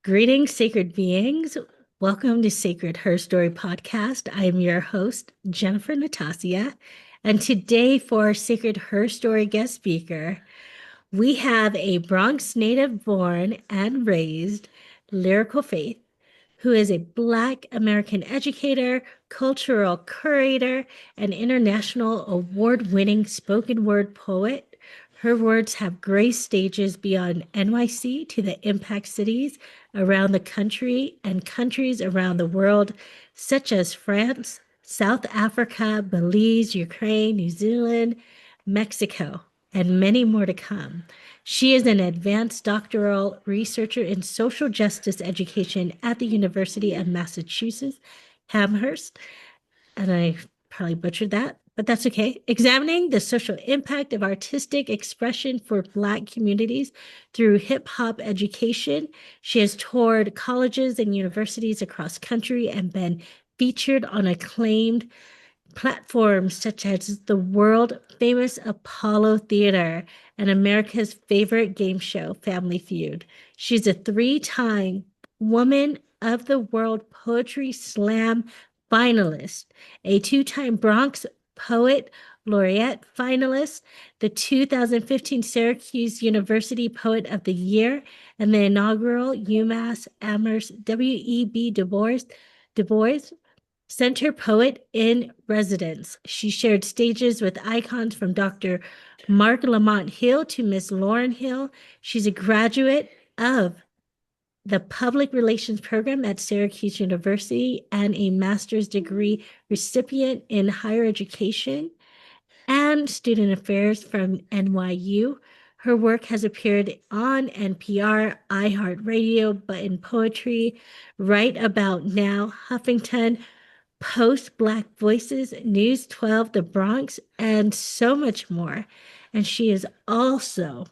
Greetings, sacred beings. Welcome to Sacred HERstory podcast. I'm your host, Jennifer Natasia. And today, for our Sacred HERstory guest speaker, we have a Bronx native born and raised Lyrical Faith, who is a Black American educator, cultural curator, and international award-winning spoken word poet. Her words have graced stages beyond NYC to the impact cities around the country and countries around the world, such as France, South Africa, Belize, Ukraine, New Zealand, Mexico, and many more to come. She is an advanced doctoral researcher in social justice education at the University of Massachusetts, Amherst, and I probably butchered that, but that's okay. Examining the social impact of artistic expression for Black communities through hip hop education. She has toured colleges and universities across country and been featured on acclaimed platforms such as the world famous Apollo Theater and America's favorite game show, Family Feud. She's a three-time Woman of the World Poetry Slam finalist, a two-time Bronx Poet Laureate finalist, the 2015 Syracuse University Poet of the Year, and the inaugural UMass Amherst W.E.B. Du Bois Center Poet in Residence. She shared stages with icons from Dr. Mark Lamont Hill to Miss Lauren Hill. She's a graduate of the Public Relations Program at Syracuse University and a master's degree recipient in higher education and student affairs from NYU. Her work has appeared on NPR, iHeartRadio, Button Poetry, Right About Now, Huffington Post, Black Voices, News 12, The Bronx, and so much more. And she is also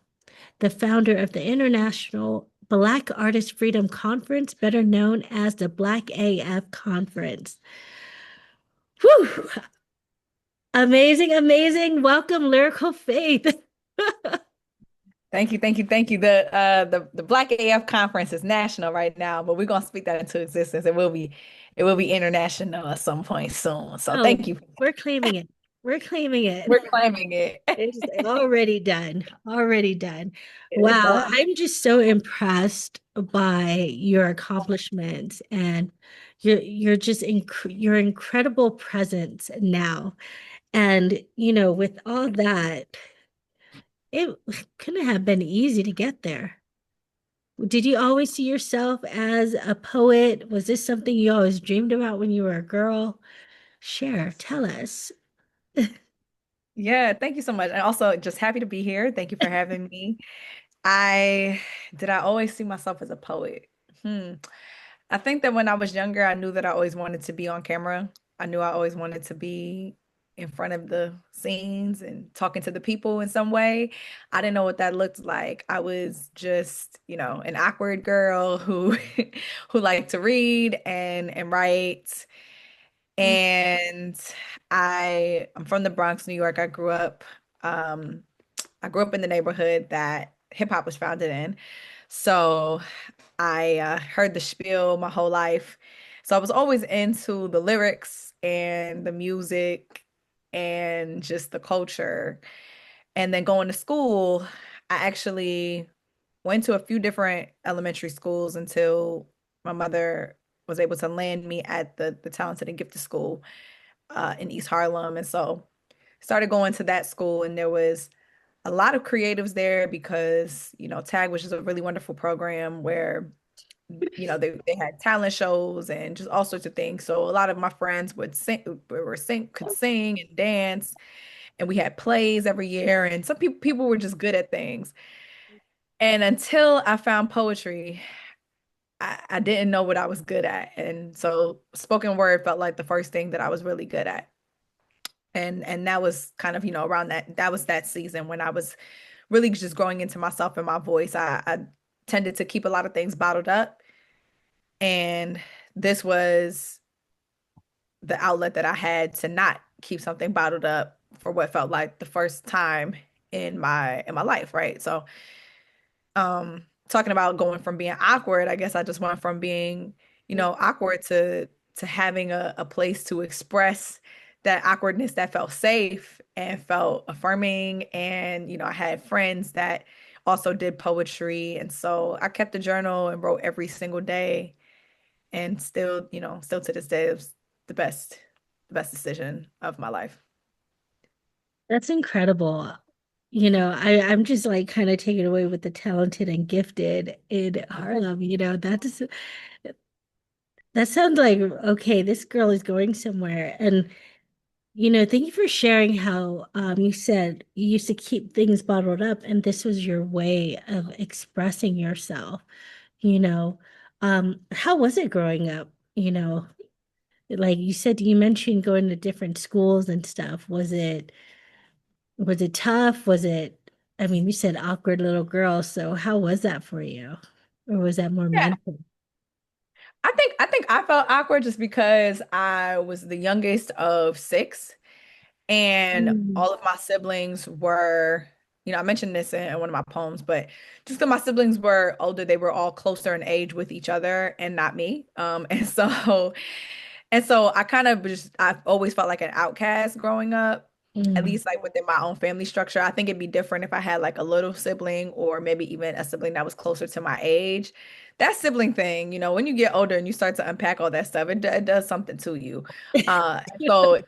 the founder of the International Black Artist Freedom Conference, better known as the Black AF Conference. Whew! Amazing, amazing. Welcome, Lyrical Faith. Thank you, thank you, thank you. The Black AF conference is national right now, but we're gonna speak that into existence. It will be international at some point soon. So Oh, thank you. we're claiming it. We're claiming it. We're claiming it. It's already done. Already done. It's Wow. done. I'm just so impressed by your accomplishments and your incredible presence now. And with all that, it couldn't have been easy to get there. Did you always see yourself as a poet? Was this something you always dreamed about when you were a girl? Share, tell us. Yeah, thank you so much. And also just happy to be here. Thank you for having me. I always see myself as a poet? Hmm. I think that when I was younger, I knew that I always wanted to be on camera. I knew I always wanted to be in front of the scenes and talking to the people in some way. I didn't know what that looked like. I was just, an awkward girl who who liked to read and write. And I'm from the Bronx, New York. Um I grew up in the neighborhood that hip hop was founded in. So I heard the spiel my whole life. So I was always into the lyrics and the music and just the culture. And then going to school, I actually went to a few different elementary schools until my mother was able to land me at the Talented and Gifted School in East Harlem. And so started going to that school, and there was a lot of creatives there because, TAG was just a really wonderful program where, they had talent shows and just all sorts of things. So a lot of my friends could sing and dance, and we had plays every year, and some people were just good at things. And until I found poetry, I didn't know what I was good at. And so spoken word felt like the first thing that I was really good at. And that was kind of, around that was that season when I was really just growing into myself and my voice. I tended to keep a lot of things bottled up. And this was the outlet that I had to not keep something bottled up for what felt like the first time in my life, right? So talking about going from being awkward, I guess I just went from being, awkward to having a place to express that awkwardness that felt safe and felt affirming. And, I had friends that also did poetry. And so I kept a journal and wrote every single day. And still, still to this day, it was the best decision of my life. That's incredible. I'm just like kind of taken away with the talented and gifted in Harlem. That sounds like okay, this girl is going somewhere. And thank you for sharing how you said you used to keep things bottled up and this was your way of expressing yourself. You know, how was it growing up? Like you mentioned going to different schools and stuff. Was it tough? I mean, you said awkward little girl, so how was that for you? Or was that more Yeah. mental? I think I felt awkward just because I was the youngest of six, and Mm, all of my siblings were, I mentioned this in one of my poems, but just because my siblings were older, they were all closer in age with each other and not me. And so I kind of just, I've always felt like an outcast growing up, at mm, least like within my own family structure. I think it'd be different if I had like a little sibling or maybe even a sibling that was closer to my age. That sibling thing, when you get older and you start to unpack all that stuff, it does something to you. So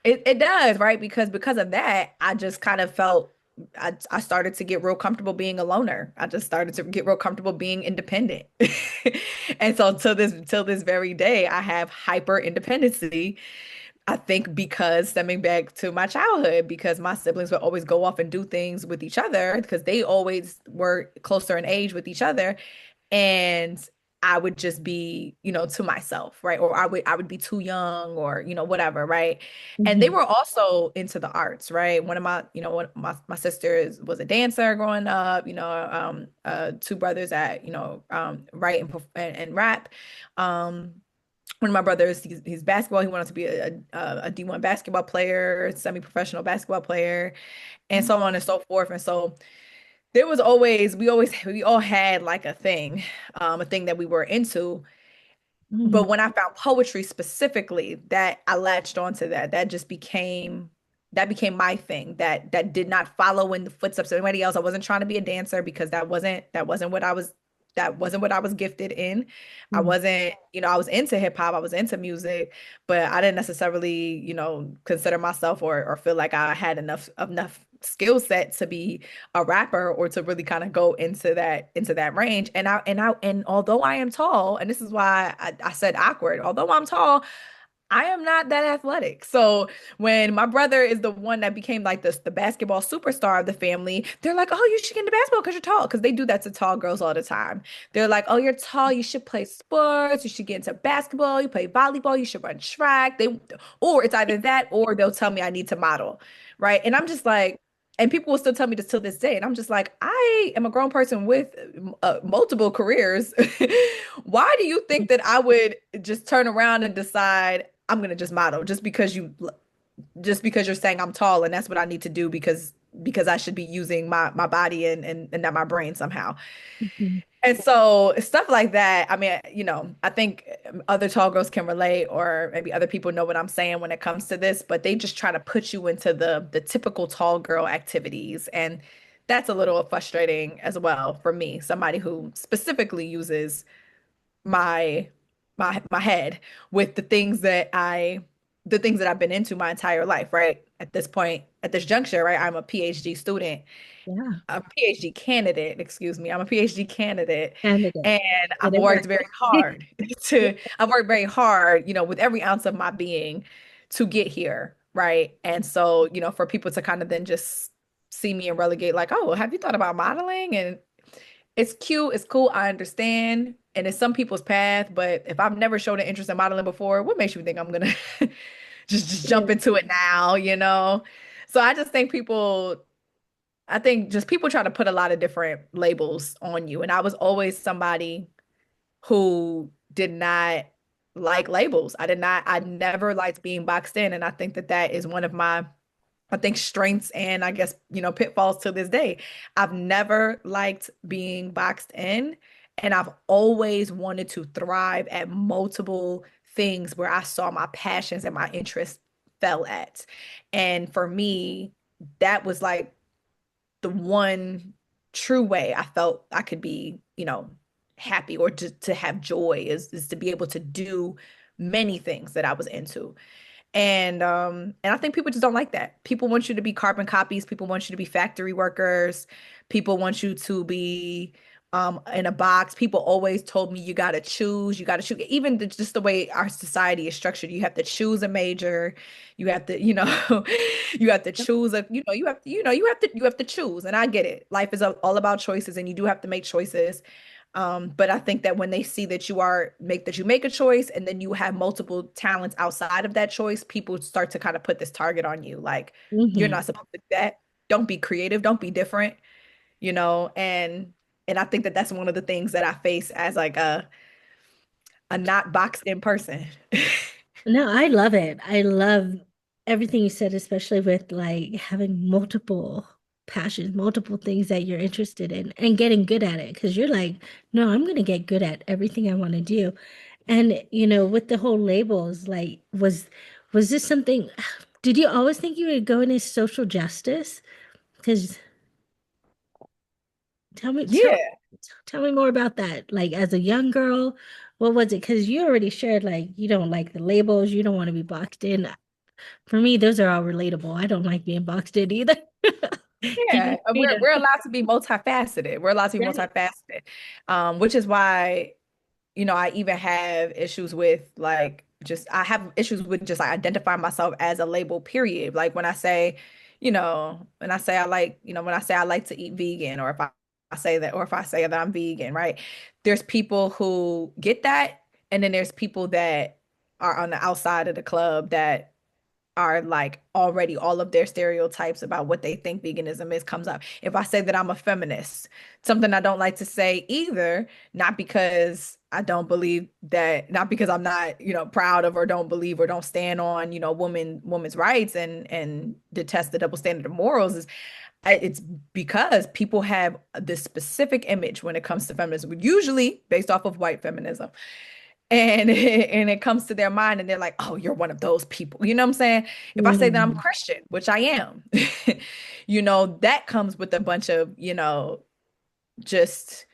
it does, right? Because of that, I just kind of felt I started to get real comfortable being a loner. I just started to get real comfortable being independent. And so till this very day, I have hyper independency. I think because stemming back to my childhood, because my siblings would always go off and do things with each other because they always were closer in age with each other, and I would just be, to myself, right? Or I would be too young or, whatever, right? And they mhm, were also into the arts, right? One of my sisters was a dancer growing up, two brothers that, write and rap. Um, One of my brothers, he's basketball. He wanted to be a D1 basketball player, semi-professional basketball player, and so on and so forth. And so we all had like a thing that we were into. mhm, But when I found poetry specifically, that I latched onto that. That became my thing. That did not follow in the footsteps of anybody else. I wasn't trying to be a dancer because that wasn't what I was gifted in. I mhm, wasn't, I was into hip hop, I was into music, but I didn't necessarily, consider myself or feel like I had enough skill set to be a rapper or to really kind of go into that range. And although I am tall, and this is why I said awkward, although I'm tall, I am not that athletic. So when my brother is the one that became like the basketball superstar of the family, they're like, "Oh, you should get into basketball because you're tall." Because they do that to tall girls all the time. They're like, "Oh, you're tall. You should play sports. You should get into basketball. You play volleyball. You should run track." Or it's either that or they'll tell me I need to model, right? And I'm just like, and people will still tell me this till this day, and I'm just like, I am a grown person with multiple careers. Why do you think that I would just turn around and decide I'm gonna just model just because you're saying I'm tall and that's what I need to do because I should be using my body and not my brain somehow. mhm. And so stuff like that, I mean, I think other tall girls can relate, or maybe other people know what I'm saying when it comes to this, but they just try to put you into the typical tall girl activities. And that's a little frustrating as well for me, somebody who specifically uses my my head with the things that I've been into my entire life, right? At this point, at this juncture, right? I'm a PhD student, Yeah, a PhD candidate, excuse me. I'm a PhD candidate, candidate. and Get I've it worked right. very hard I've worked very hard, with every ounce of my being to get here, right? And so, for people to kind of then just see me and relegate like, "Oh, have you thought about modeling?" And it's cute, it's cool, I understand, and it's some people's path, but if I've never showed an interest in modeling before, what makes you think I'm gonna just Yeah. jump into it now? So I think just people try to put a lot of different labels on you, and I was always somebody who did not like labels. I never liked being boxed in, and I think that that is one of my I think strengths and I guess, pitfalls to this day. I've never liked being boxed in, and I've always wanted to thrive at multiple things where I saw my passions and my interests fell at. And for me, that was like the one true way I felt I could be, happy or to have joy is to be able to do many things that I was into. And I think people just don't like that. People want you to be carbon copies, people want you to be factory workers, people want you to be in a box. People always told me you got to choose. Even just the way our society is structured, you have to choose a major, you have to, you have to choose a, you have to choose. And I get it. Life is all about choices, and you do have to make choices. But I think that when they see that you make a choice and then you have multiple talents outside of that choice, people start to kind of put this target on you. Like, you're Hmm. not supposed to do that. Don't be creative. Don't be different, and I think that that's one of the things that I face as like a not boxed in person. No, I love it. I love everything you said, especially with like having multiple passions, multiple things that you're interested in and getting good at it. Because you're like, no, I'm going to get good at everything I want to do. And, with the whole labels, like, was this something, did you always think you would go into social justice? Because tell me, tell, Yeah. tell me more about that. Like, as a young girl, what was it? Because you already shared, like, you don't like the labels, you don't want to be boxed in. For me, those are all relatable. I don't like being boxed in either. Give Yeah, me we're freedom. we're allowed to be multifaceted. We're allowed to be Right. multifaceted, which is why I even have issues with like just I have issues with just like identifying myself as a label, period. Like when I say I like, when I say I like to eat vegan, or I say that, or if I say that I'm vegan, right? There's people who get that, and then there's people that are on the outside of the club that are like already all of their stereotypes about what they think veganism is comes up. If I say that I'm a feminist, something I don't like to say either, not because I don't believe that, not because I'm not, proud of or don't believe or don't stand on, women's rights and detest the double standard of morals is it's because people have this specific image when it comes to feminism, usually based off of white feminism, and and it comes to their mind and they're like, oh, you're one of those people, you know what I'm saying? If I say that I'm Mm, Christian, which I am, that comes with a bunch of, just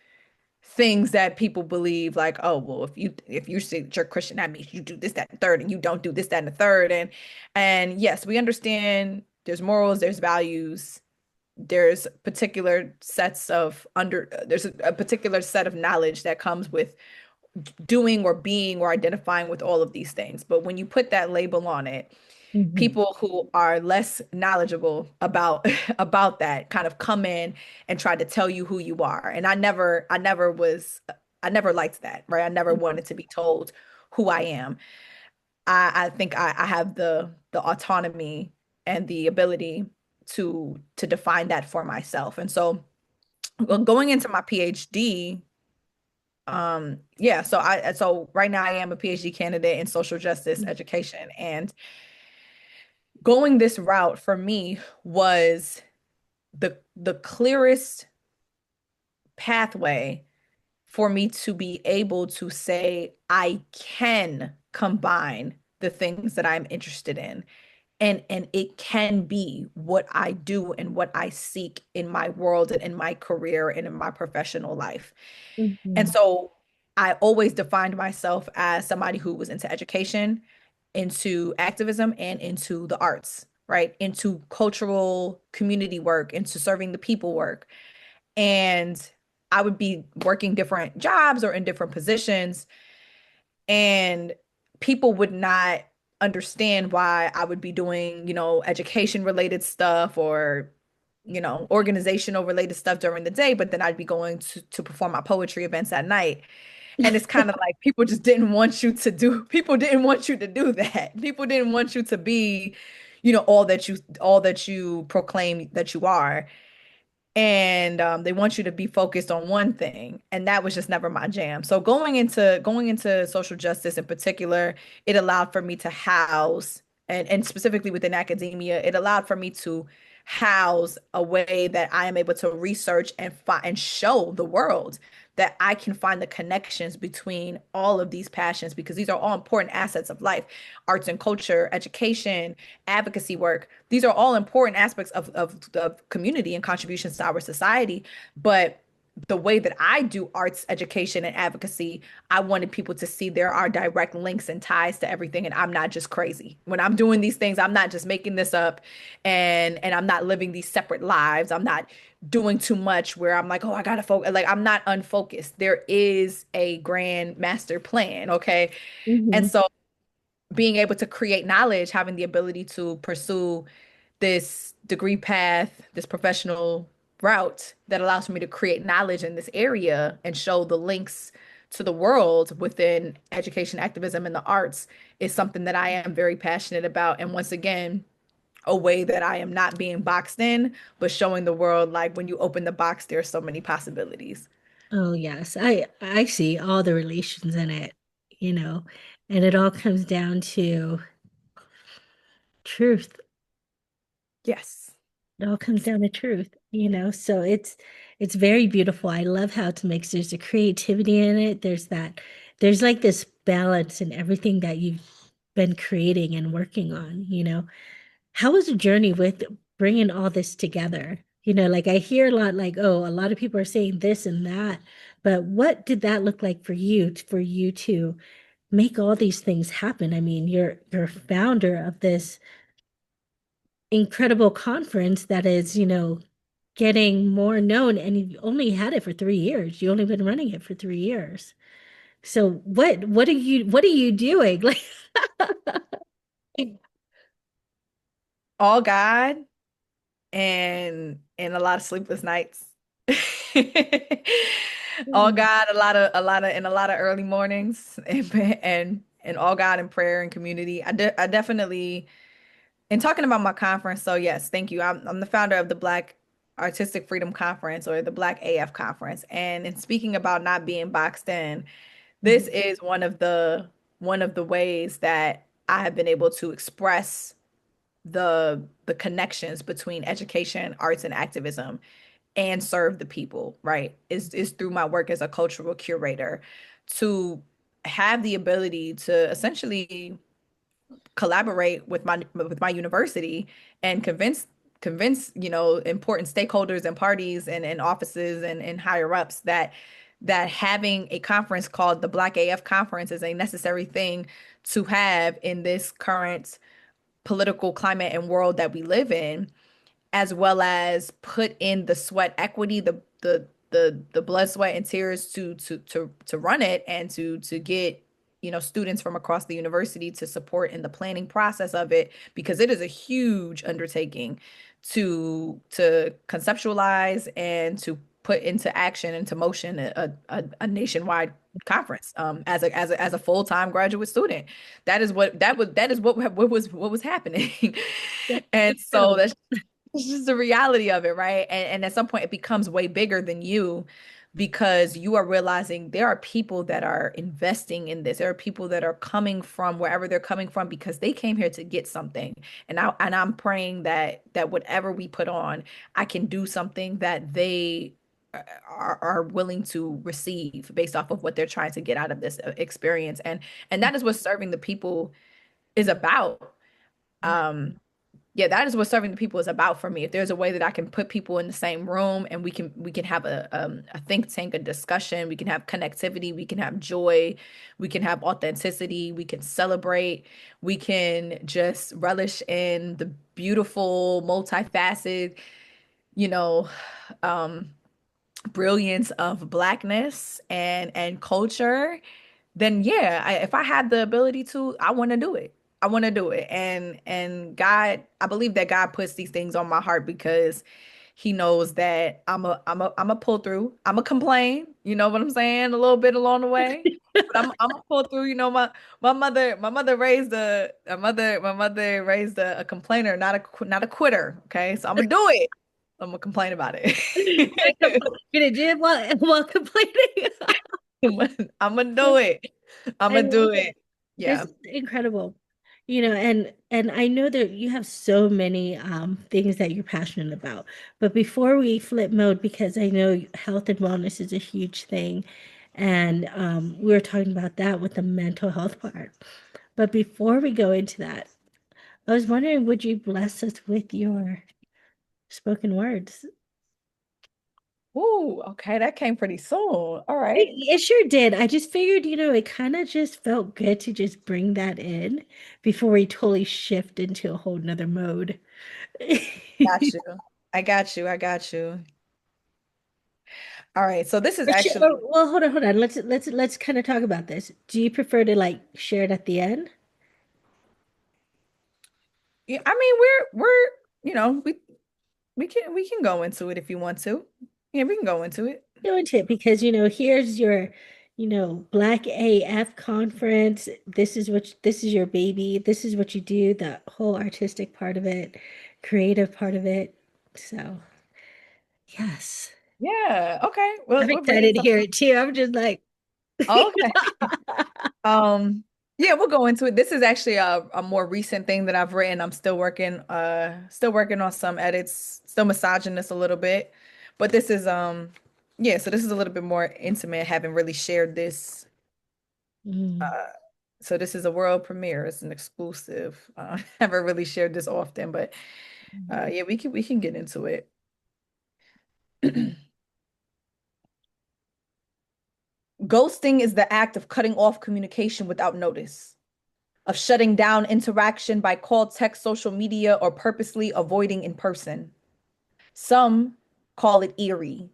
things that people believe, like, oh, well, if you say that you're Christian, that means you do this, that, and third, and you don't do this, that, and the third. And yes, we understand there's morals, there's values, there's particular sets of under there's a particular set of knowledge that comes with doing or being or identifying with all of these things. But when you put that label on it, mhm, people who are less knowledgeable about about that kind of come in and try to tell you who you are. And I never liked that, right? I never wanted to be told who I am. I think I have the autonomy and the ability to define that for myself. And so going into my PhD, yeah, so right now I am a PhD candidate in social justice education, and going this route for me was the clearest pathway for me to be able to say I can combine the things that I'm interested in, and it can be what I do and what I seek in my world and in my career and in my professional life. And mhm, so I always defined myself as somebody who was into education, into activism, and into the arts, right? Into cultural community work, into serving the people work. And I would be working different jobs or in different positions, and people would not understand why I would be doing, education related stuff or, organizational related stuff during the day, but then I'd be going to perform my poetry events at night. And it's kind of like people didn't want you to do that. People didn't want you to be, all that you proclaim that you are. And they want you to be focused on one thing, and that was just never my jam. So going into social justice in particular, it allowed for me to house and specifically within academia, it allowed for me to house a way that I am able to research and find and show the world that I can find the connections between all of these passions because these are all important assets of life. Arts and culture, education, advocacy work. These are all important aspects of community and contributions to our society. But the way that I do arts education and advocacy, I wanted people to see there are direct links and ties to everything, and I'm not just crazy. When I'm doing these things, I'm not just making this up, and I'm not living these separate lives. I'm not doing too much where I'm like, oh, I gotta focus. Like I'm not unfocused. There is a grand master plan, okay? And Hmm. so being able to create knowledge, having the ability to pursue this degree path, this professional route that allows for me to create knowledge in this area and show the links to the world within education, activism, and the arts is something that I am very passionate about. And once again, a way that I am not being boxed in, but showing the world like when you open the box, there's so many possibilities. Oh yes, I see all the relations in it, you know, and it all comes down to truth. Yes. It all comes down to truth, So it's very beautiful. I love how it makes there's a creativity in it. There's like this balance in everything that you've been creating and working on. How was the journey with bringing all this together? Like I hear a lot like, oh, a lot of people are saying this and that, but what did that look like for you to make all these things happen? I mean, you're founder of this incredible conference that is, getting more known, and you've only had it for 3 years. You've only been running it for 3 years. So what are you doing? Like, All God and a lot of sleepless nights. All God, a lot of early mornings and all God in prayer and community. I definitely in talking about my conference. So yes, thank you. I'm the founder of the Black Artistic Freedom Conference or the Black AF Conference. And in speaking about not being boxed in, this Mhm. is one of the ways that I have been able to express the connections between education, arts, and activism and serve the people, right? Is through my work as a cultural curator to have the ability to essentially collaborate with my university and convince important stakeholders and parties and offices and higher ups that having a conference called the Black AF Conference is a necessary thing to have in this current political climate and world that we live in, as well as put in the sweat equity, the blood, sweat, and tears to run it and to get students from across the university to support in the planning process of it because it is a huge undertaking to conceptualize and to put into action into motion a nationwide conference as a full-time graduate student. That is what was happening. That's And so incredible. that's it's just the reality of it, right? And at some point, it becomes way bigger than you because you are realizing there are people that are investing in this. There are people that are coming from wherever they're coming from because they came here to get something. And I'm praying that whatever we put on, I can do something that they are willing to receive based off of what they're trying to get out of this experience. And that is what serving the people is about. Um, yeah, that is what serving the people is about for me. If there's a way that I can put people in the same room and we can have a think tank, a discussion, we can have connectivity, we can have joy, we can have authenticity, we can celebrate, we can just relish in the beautiful, multifaceted, you know, um, brilliance of blackness and culture, then yeah, if I had the ability to, I want to do it. I want to do it. And God, I believe that God puts these things on my heart because he knows that I'm a pull through. I'm a complain, you know what I'm saying, a little bit along the way. But I'm a pull through, my mother raised my mother raised a complainer, not a quitter, okay? So I'm gonna do it. I'm gonna complain about it. You're gonna do it while complaining. I'm gonna do it. I'm I gonna love do it. it. This Yeah. is incredible. And I know that you have so many things that you're passionate about. But before we flip mode, because I know health and wellness is a huge thing, and we were talking about that with the mental health part. But before we go into that, I was wondering, would you bless us with your spoken words? Ooh, okay, that came pretty soon. All right. It sure did. I just figured, it kind of just felt good to just bring that in before we totally shift into a whole nother mode. Got you. I got you. I got you. All right. So this is Or, actually, well, hold on. Let's kind of talk about this. Do you prefer to like share it at the end? yeah, I mean, we're, we can go into it if you want to. Yeah, we can go into it. Go into it because here's your, Black AF conference. This is your baby. This is what you do, the whole artistic part of it, creative part of it. So, yes. Yeah. Okay. I'm Well, we'll bring excited it to to. hear it too. I'm just like, Okay. Yeah, we'll go into it. This is actually a more recent thing that I've written. I'm still working on some edits, still massaging this a little bit. But this is yeah, so this is a little bit more intimate. Haven't really shared this. mm, Uh so this is a world premiere. It's an exclusive. Haven't really shared this often, but yeah, we can get into it. Ghosting is the act of cutting off communication without notice, of shutting down interaction by call, text, social media, or purposely avoiding in person. Some call it eerie,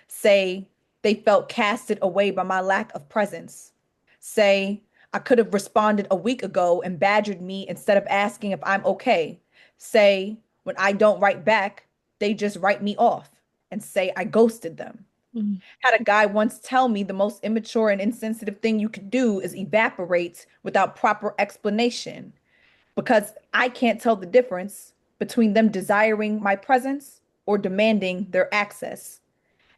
say they felt casted away by my lack of presence, say I could have responded a week ago and badgered me instead of asking if I'm okay, say when I don't write back, they just write me off, and say I ghosted them. mm, Had a guy once tell me the most immature and insensitive thing you could do is evaporate without proper explanation because I can't tell the difference between them desiring my presence or demanding their access.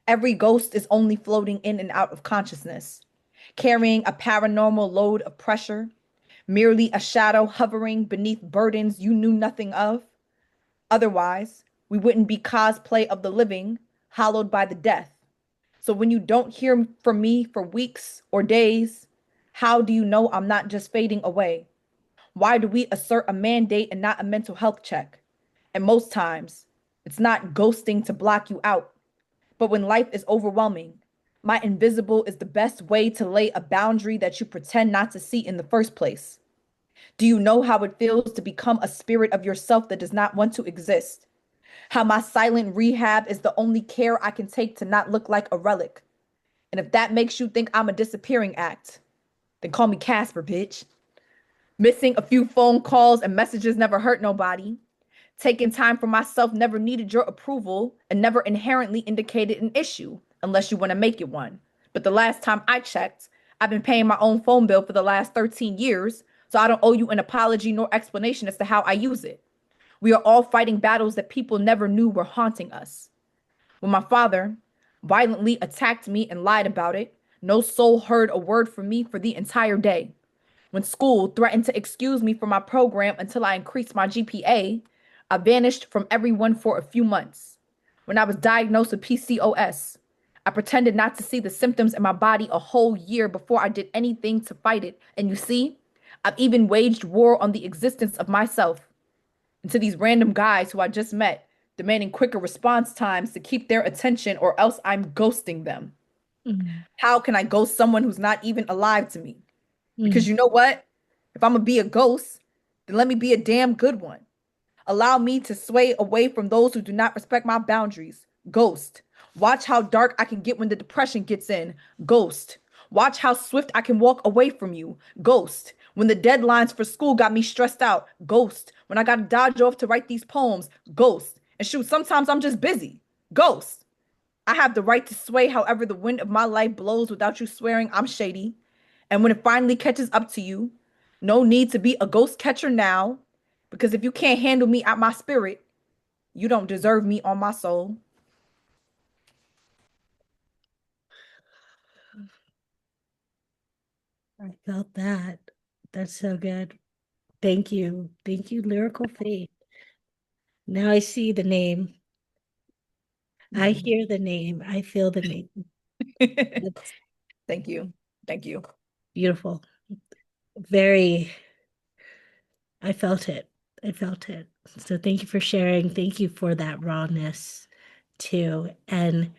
Every ghost is only floating in and out of consciousness, carrying a paranormal load of pressure, merely a shadow hovering beneath burdens you knew nothing of. Otherwise, we wouldn't be cosplay of the living, hollowed by the death. So when you don't hear from me for weeks or days, how do you know I'm not just fading away? Why do we assert a mandate and not a mental health check? And most times, it's not ghosting to block you out, but when life is overwhelming, my invisible is the best way to lay a boundary that you pretend not to see in the first place. Do you know how it feels to become a spirit of yourself that does not want to exist? How my silent rehab is the only care I can take to not look like a relic. And if that makes you think I'm a disappearing act, then call me Casper, bitch. Missing a few phone calls and messages never hurt nobody. Taking time for myself never needed your approval and never inherently indicated an issue, unless you want to make it one. But the last time I checked, I've been paying my own phone bill for the last 13 years, so I don't owe you an apology nor explanation as to how I use it. We are all fighting battles that people never knew were haunting us. When my father violently attacked me and lied about it, no soul heard a word from me for the entire day. When school threatened to excuse me from my program until I increased my GPA, I vanished from everyone for a few months. When I was diagnosed with PCOS, I pretended not to see the symptoms in my body a whole year before I did anything to fight it. And you see, I've even waged war on the existence of myself. And to these random guys who I just met, demanding quicker response times to keep their attention, or else I'm ghosting them. mm, How can I ghost someone who's not even alive to me? mm, Because you know what? If I'm gonna be a ghost, then let me be a damn good one. Allow me to sway away from those who do not respect my boundaries. Ghost. Watch how dark I can get when the depression gets in. Ghost. Watch how swift I can walk away from you. Ghost. When the deadlines for school got me stressed out. Ghost. When I got to dodge off to write these poems. Ghost. And shoot, sometimes I'm just busy. Ghost. I have the right to sway however the wind of my life blows without you swearing I'm shady. And when it finally catches up to you, no need to be a ghost catcher now, because if you can't handle me at my spirit, you don't deserve me on my soul. I felt that. That's so good. Thank you. Thank you, Lyrical Faith. Now I see the name. I hear the name. I feel the name. That's Thank you. Thank you. beautiful. Very, I felt it. I felt it. So thank you for sharing. Thank you for that rawness too. And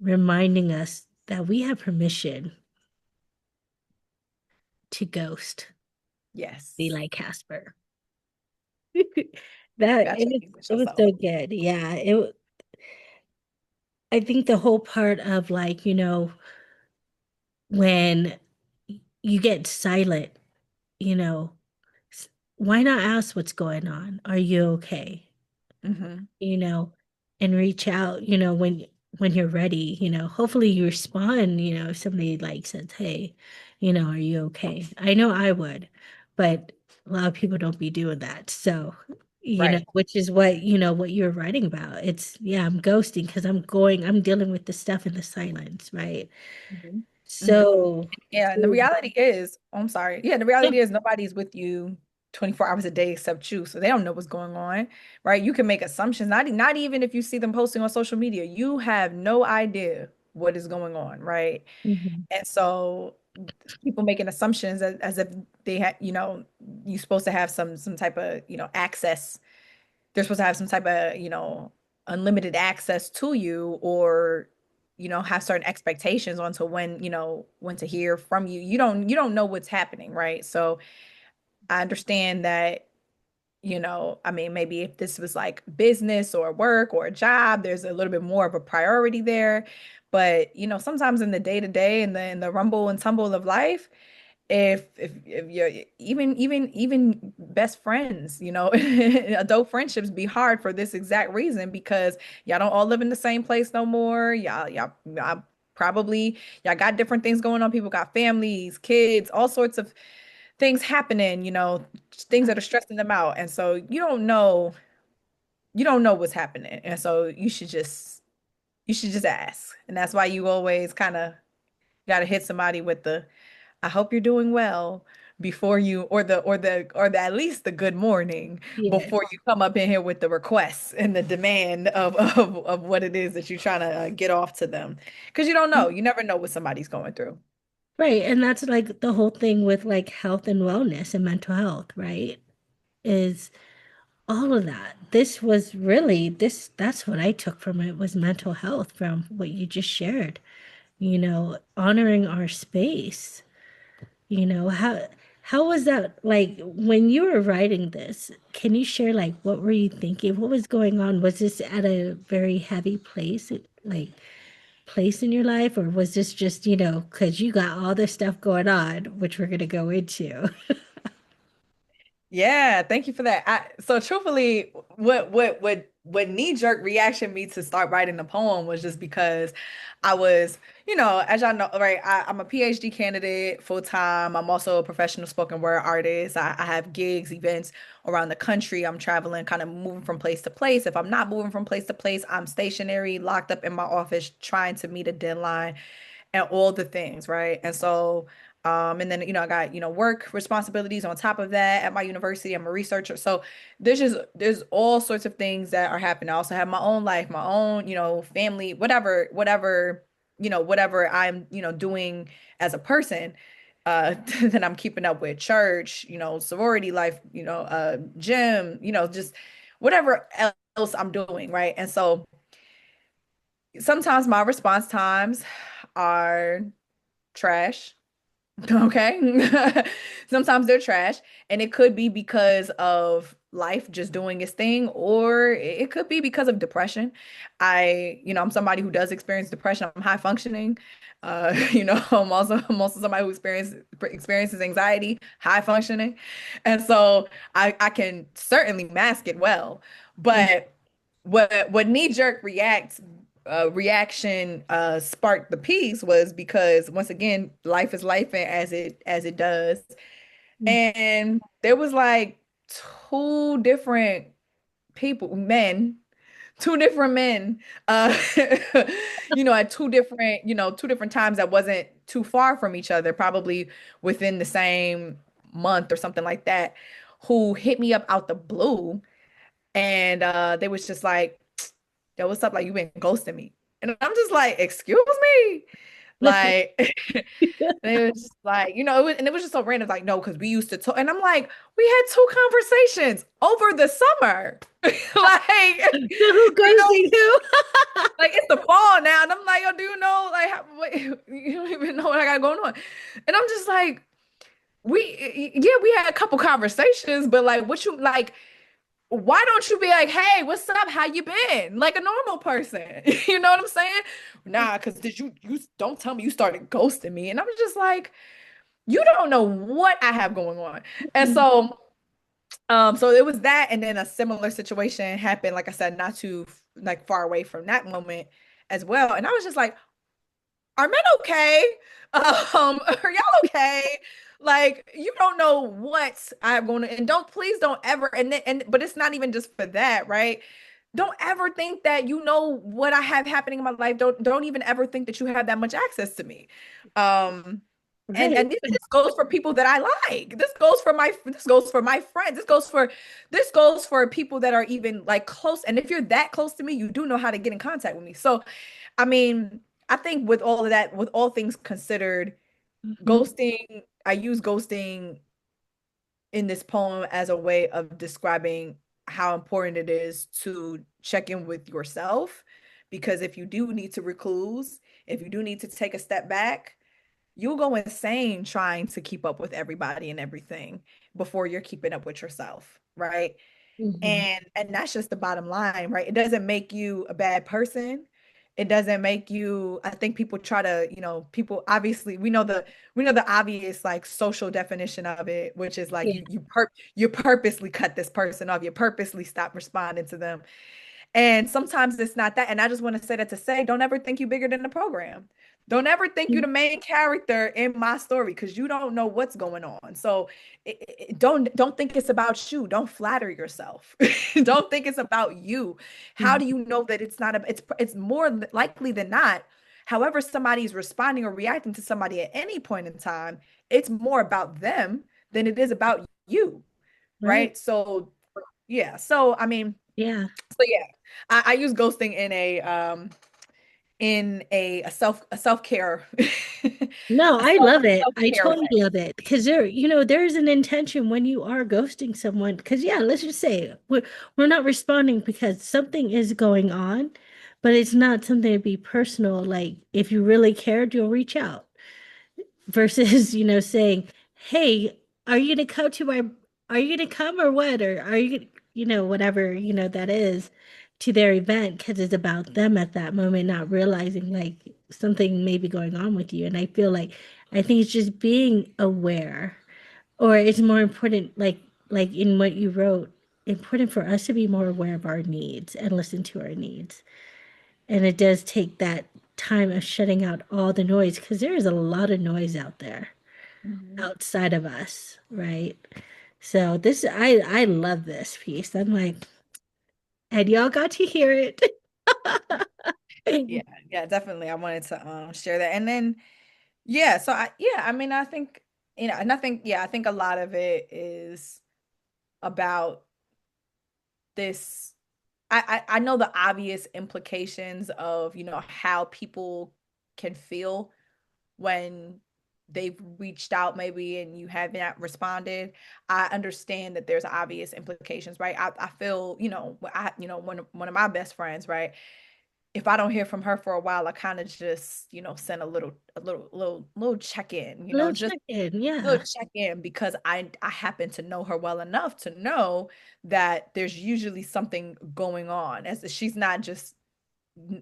reminding us that we have permission to ghost, be Yes. like Casper. That Got your English it was yourself. so good. Yeah. I think the whole part of like, when you get silent, you know, why not ask what's going on? Are you okay? Hmm. you know, and reach out, when you're ready, hopefully you respond, if somebody like says, hey, are you okay? I know I would, but a lot of people don't be doing that. So, Right. which is what, what you're writing about. It's, yeah, I'm ghosting because I'm dealing with the stuff in the silence, right? Hmm. Hmm. So, Yeah, and the reality is, oh, I'm sorry. Yeah, the yeah. reality is nobody's with you 24 hours a day except you. So they don't know what's going on, right? You can make assumptions, not even if you see them posting on social media. You have no idea what is going on, right? Mhm. And so people making assumptions as if they had, you're supposed to have some type of, access. They're supposed to have some type of, unlimited access to you, or have certain expectations onto when to hear from you. You don't know what's happening, right? So I understand that, I mean, maybe if this was like business or work or a job, there's a little bit more of a priority there. But sometimes in the day to day and the rumble and tumble of life, if you're even best friends, adult friendships be hard for this exact reason, because y'all don't all live in the same place no more. Y'all probably y'all got different things going on. People got families, kids, all sorts of things happening, things that are stressing them out. And so you don't know what's happening. And so you should just ask. And that's why you always kind of got to hit somebody with the I hope you're doing well before you, or the at least the good morning, Yeah. before you come up in here with the requests and the demand of what it is that you're trying to get off to them. Because you don't know. You never know what somebody's going through. Right. And that's like the whole thing with like health and wellness and mental health, right? Is all of that. This was really that's what I took from it was mental health from what you just shared, honoring our space. How was that like when you were writing this? Can you share like what were you thinking? What was going on? Was this at a very heavy place in your life, or was this just, because you got all this stuff going on, which we're gonna go into? Yeah, thank you for that. So truthfully, what knee-jerk reaction me to start writing the poem was just because I was, as y'all know, right, I'm a PhD candidate full time. I'm also a professional spoken word artist. I have gigs, events around the country. I'm traveling, kind of moving from place to place. If I'm not moving from place to place, I'm stationary, locked up in my office, trying to meet a deadline and all the things, right? And so and then, I got, work responsibilities on top of that at my university. I'm a researcher. So there's all sorts of things that are happening. I also have my own life, my own, family, whatever I'm, doing as a person, that I'm keeping up with church, sorority life, gym, just whatever else I'm doing, right? And so sometimes my response times are trash. Okay. Sometimes they're trash, and it could be because of life just doing its thing, or it could be because of depression. I'm somebody who does experience depression. I'm high functioning. I'm also somebody who experiences anxiety, high functioning. And so I can certainly mask it well. But what knee-jerk reaction sparked the piece was because, once again, life is life, and as it does. And there was like two different two different men, at two different times that wasn't too far from each other, probably within the same month or something like that, who hit me up out the blue, and they was just like, yo, what's up? Like, you been ghosting me. And I'm just like, excuse me? Like, and it was just like, and it was just so random, like, no, because we used to talk. And I'm like, we had two conversations over the summer. Like, So who you know, ghosting who? like it's the fall now. And I'm like, yo, do you know, like, what, you don't even know what I got going on. And I'm just like, yeah, we had a couple conversations, but like, what you like, why don't you be like, hey, what's up? How you been? Like a normal person. You know what I'm saying? Nah, because did you don't tell me you started ghosting me. And I'm just like, you don't know what I have going on. And so so it was that, and then a similar situation happened, like I said, not too like far away from that moment as well. And I was just like, are men okay? Are y'all okay? Like, you don't know what I'm going to, and please don't ever, but it's not even just for that, right? Don't ever think that you know what I have happening in my life. Don't even ever think that you have that much access to me. Um, Right. and this goes for people that I like. This goes for my friends. This goes for people that are even like close. And if you're that close to me, you do know how to get in contact with me. So, I mean, I think with all of that, with all things considered, Mhm. ghosting, I use ghosting in this poem as a way of describing how important it is to check in with yourself. Because if you do need to recluse, if you do need to take a step back, you'll go insane trying to keep up with everybody and everything before you're keeping up with yourself, right? Mhm. And that's just the bottom line, right? It doesn't make you a bad person. It doesn't make you, I think people try to, people obviously we know the obvious like social definition of it, which is like Yeah. you purposely cut this person off, you purposely stop responding to them. And sometimes it's not that. And I just want to say that to say, don't ever think you're bigger than the program. Don't ever think you're the main character in my story because you don't know what's going on. So don't think it's about you. Don't flatter yourself. Don't think it's about you. How Mhm. do you know that it's not it's more likely than not, however somebody is responding or reacting to somebody at any point in time, it's more about them than it is about you, Right. right? So yeah. So I mean, Yeah. so yeah, I use ghosting in a self-care No, a I love it. I self-care totally way. love it because there's an intention when you are ghosting someone. Because yeah, let's just say we're not responding because something is going on, but it's not something to be personal. Like if you really cared, you'll reach out versus, saying, "Hey, are you gonna come to my are you gonna come or what? Or are you whatever, that is to their event because it's about them at that moment, not realizing like something may be going on with you." And I think it's just being aware, or it's more important, like in what you wrote, important for us to be more aware of our needs and listen to our needs. And it does take that time of shutting out all the noise because there is a lot of noise out there Mhm. outside of us, right? So I love this piece. I'm like, and y'all got to hear it. Yeah, yeah, definitely. I wanted to share that. And then yeah, so I mean I think and I think a lot of it is about this. I know the obvious implications of, how people can feel when they've reached out maybe and you have not responded. I understand that there's obvious implications, right? I feel, one of my best friends, right? If I don't hear from her for a while, I kind of just, send a little check-in, Little just check-in, little yeah. check-in because I happen to know her well enough to know that there's usually something going on, as she's not just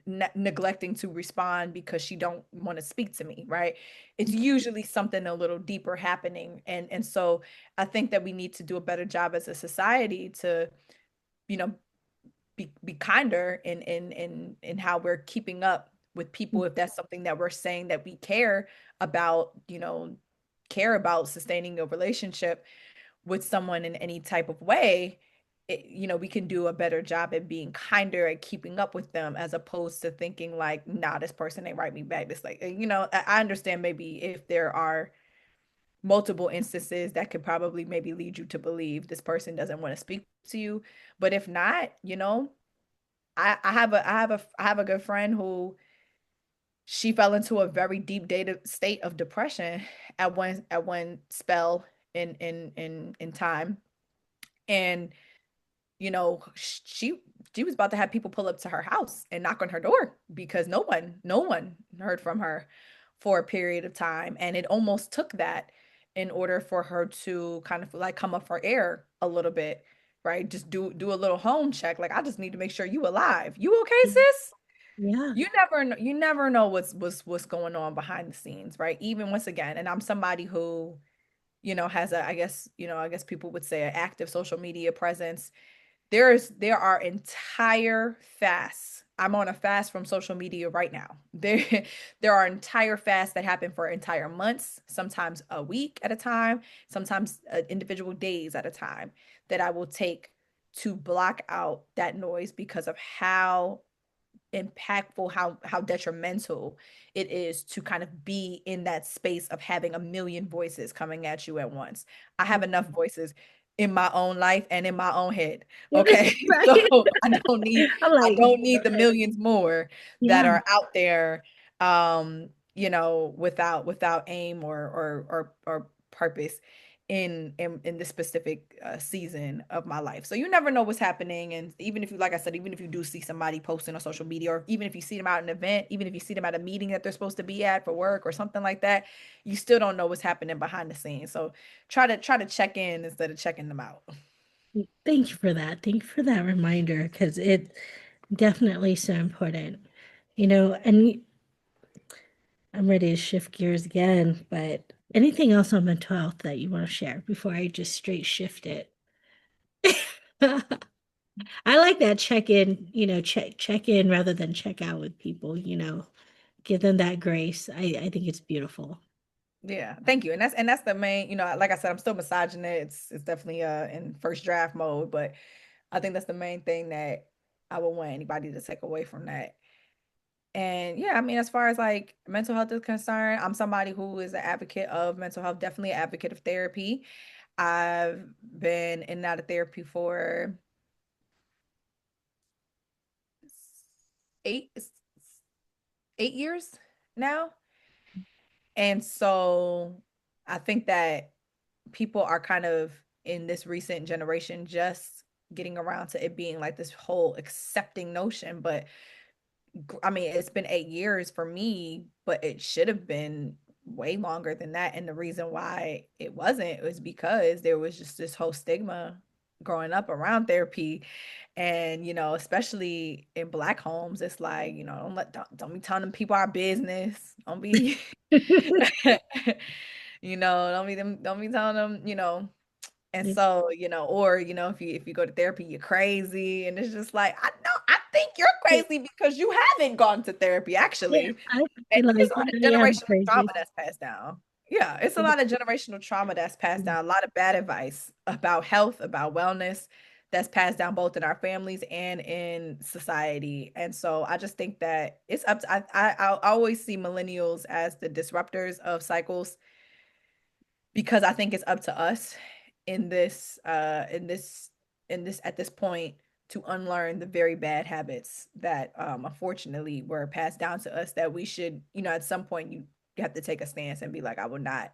neglecting to respond because she don't want to speak to me, right? It's usually something a little deeper happening. And so I think that we need to do a better job as a society to, you know, be kinder in how we're keeping up with people, if that's something that we're saying that we care about sustaining a relationship with someone in any type of way. We can do a better job at being kinder at keeping up with them as opposed to thinking like, nah, this person ain't write me back. It's like, I understand maybe if there are multiple instances that could probably maybe lead you to believe this person doesn't want to speak to you. But if not, I have a good friend who she fell into a very deep data state of depression at one spell in time. And she was about to have people pull up to her house and knock on her door because no one heard from her for a period of time. And it almost took that in order for her to kind of like come up for air a little bit, right? Just do a little home check. Like, I just need to make sure you alive. You okay, sis? Yeah. You never know what's going on behind the scenes, right? Even once again, and I'm somebody who, has a, I guess people would say, an active social media presence. There are entire fasts. I'm on a fast from social media right now. There are entire fasts that happen for entire months, sometimes a week at a time, sometimes individual days at a time, that I will take to block out that noise because of how impactful, how detrimental it is to kind of be in that space of having a million voices coming at you at once. I have enough voices in my own life and in my own head. Okay. Right. So I'm I like, don't need the okay. millions more that Yeah. are out there, without aim or purpose in this specific season of my life. So you never know what's happening. And even if you, like I said, even if you do see somebody posting on social media, or even if you see them out at an event, even if you see them at a meeting that they're supposed to be at for work or something like that, you still don't know what's happening behind the scenes. So try to check in instead of checking them out. Thank you for that. Thank you for that reminder because it definitely so important. And I'm ready to shift gears again, but anything else on mental health that you want to share before I just straight shift it? I like that check in, check in rather than check out with people, give them that grace. I think it's beautiful. Yeah, thank you. And that's the main, like I said, I'm still massaging it. It's definitely in first draft mode, but I think that's the main thing that I would want anybody to take away from that. And yeah, I mean, as far as like mental health is concerned, I'm somebody who is an advocate of mental health, definitely an advocate of therapy. I've been in and out of therapy for eight 8 years now. And so I think that people are kind of in this recent generation just getting around to it being like this whole accepting notion. But I mean, it's been 8 years for me, but it should have been way longer than that. And the reason why it wasn't was because there was just this whole stigma growing up around therapy. And, especially in Black homes, it's like, don't be telling them people our business. Don't be, don't be telling them, and so, or if you go to therapy, you're crazy. And it's just like, I think you're crazy because you haven't gone to therapy, Yeah, actually. I And feel there's like a lot of I am generational trauma crazy. that's passed down. Yeah, it's a lot of generational trauma that's passed down, a lot of bad advice about health, about wellness that's passed down both in our families and in society. And so I just think that it's up to, I always see millennials as the disruptors of cycles, because I think it's up to us in this at this point to unlearn the very bad habits that unfortunately were passed down to us, that we should, at some point you have to take a stance and be like, I will not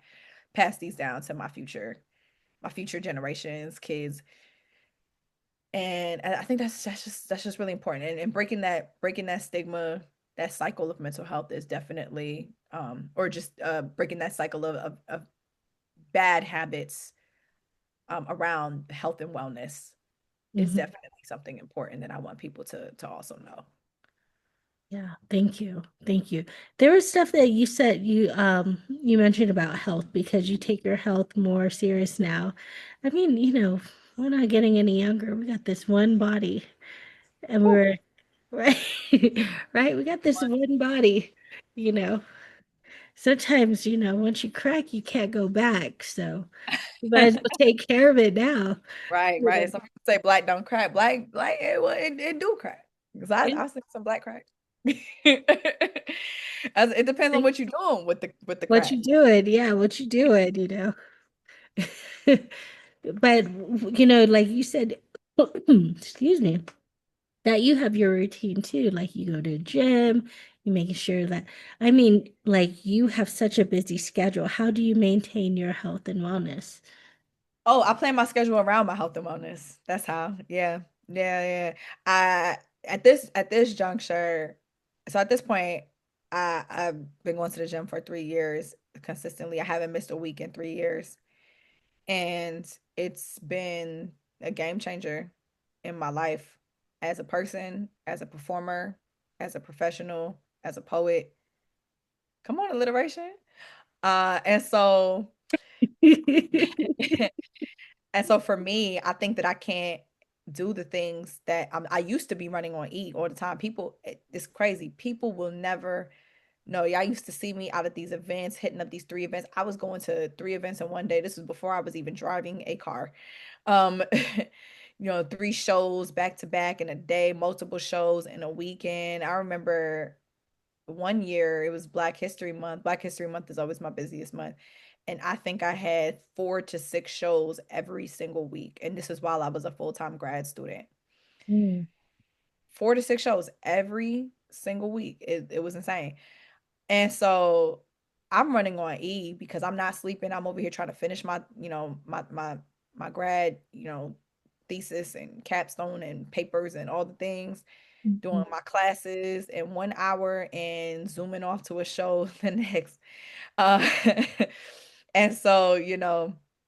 pass these down to my future generations, kids. And I think that's just really important. And breaking that stigma, that cycle of mental health is definitely or just breaking that cycle of bad habits around health and wellness is Mhm. definitely something important that I want people to also know. Yeah, thank you. Thank you. There was stuff that you said you mentioned about health because you take your health more serious now. I mean, we're not getting any younger. We got this one body and Whew. we're right. Right? We got this one body, you know. Sometimes, once you crack, you can't go back. So you might as well take care of it now. Right, right. You Some people say black don't crack. Black, it do crack. Because I know. I seen some black crack. It depends on Like, what you're doing with the what crack. you doing? Yeah, what you doing, But, like you said, excuse me, that you have your routine too. Like you go to the gym, you making sure that, I mean, like you have such a busy schedule. How do you maintain your health and wellness? Oh, I plan my schedule around my health and wellness. That's how. Yeah. Yeah, yeah. I at this juncture, so at this point, I've been going to the gym for 3 years consistently. I haven't missed a week in 3 years. And it's been a game changer in my life as a person, as a performer, as a professional, as a poet. Come on, alliteration. And so And so for me, I think that I can't do the things that I used to be running on E all the time. It's crazy. People will never know. Y'all used to see me out at these events, hitting up these 3 events. I was going to 3 events in one day. This was before I was even driving a car. Um, 3 shows back to back in a day, multiple shows in a weekend. I remember one year it was Black History Month. Black History Month is always my busiest month. And I think I had 4 to 6 shows every single week. And this is while I was a full-time grad student. Mm. 4 to 6 shows every single week. It was insane. And so I'm running on E because I'm not sleeping. I'm over here trying to finish my grad, thesis and capstone and papers and all the things, doing Mhm. my classes in 1 hour and zooming off to a show the next. Uh, and so,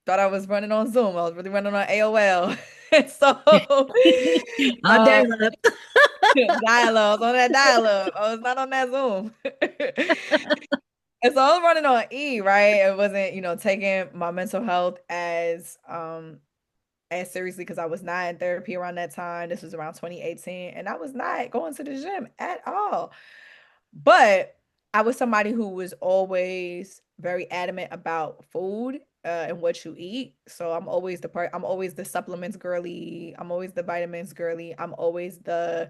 thought I was running on Zoom. I was really running on AOL. And so, All day uh, up. dial-up, on that dial-up. I was not on that Zoom. And so I was running on E, right? It wasn't, taking my mental health as seriously because I was not in therapy around that time. This was around 2018, and I was not going to the gym at all. But I was somebody who was always very adamant about food and what you eat. So I'm always the supplements girly. I'm always the vitamins girly. I'm always the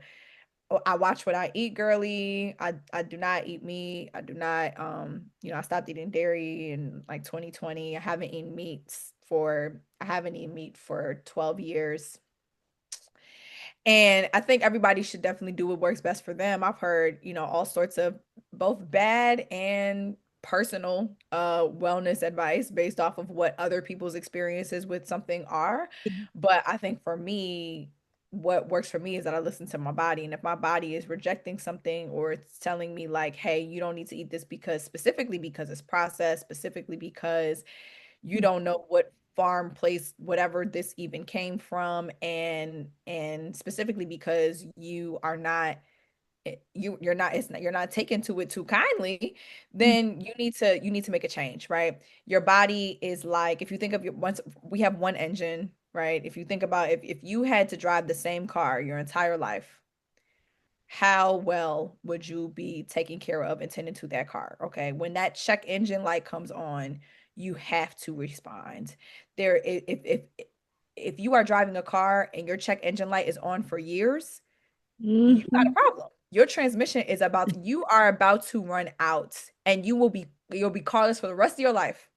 I watch what I eat girly. I do not eat meat. I do not I stopped eating dairy in like 2020. I haven't eaten meat for 12 years. And I think everybody should definitely do what works best for them. I've heard, all sorts of both bad and personal wellness advice based off of what other people's experiences with something are. But I think for me, what works for me is that I listen to my body. And if my body is rejecting something or it's telling me like, hey, you don't need to eat this specifically because it's processed, specifically because you don't know what farm place whatever this even came from, and specifically because you are not you're not you're not taken to it too kindly, then you need to make a change, right? Your body is like, if you think of your once we have one engine, right? If you think about if you had to drive the same car your entire life, how well would you be taking care of and tending to that car? Okay. When that check engine light comes on, you have to respond. If you are driving a car and your check engine light is on for years, you got a Mhm. problem. Your transmission you are about to run out, and you'll be carless for the rest of your life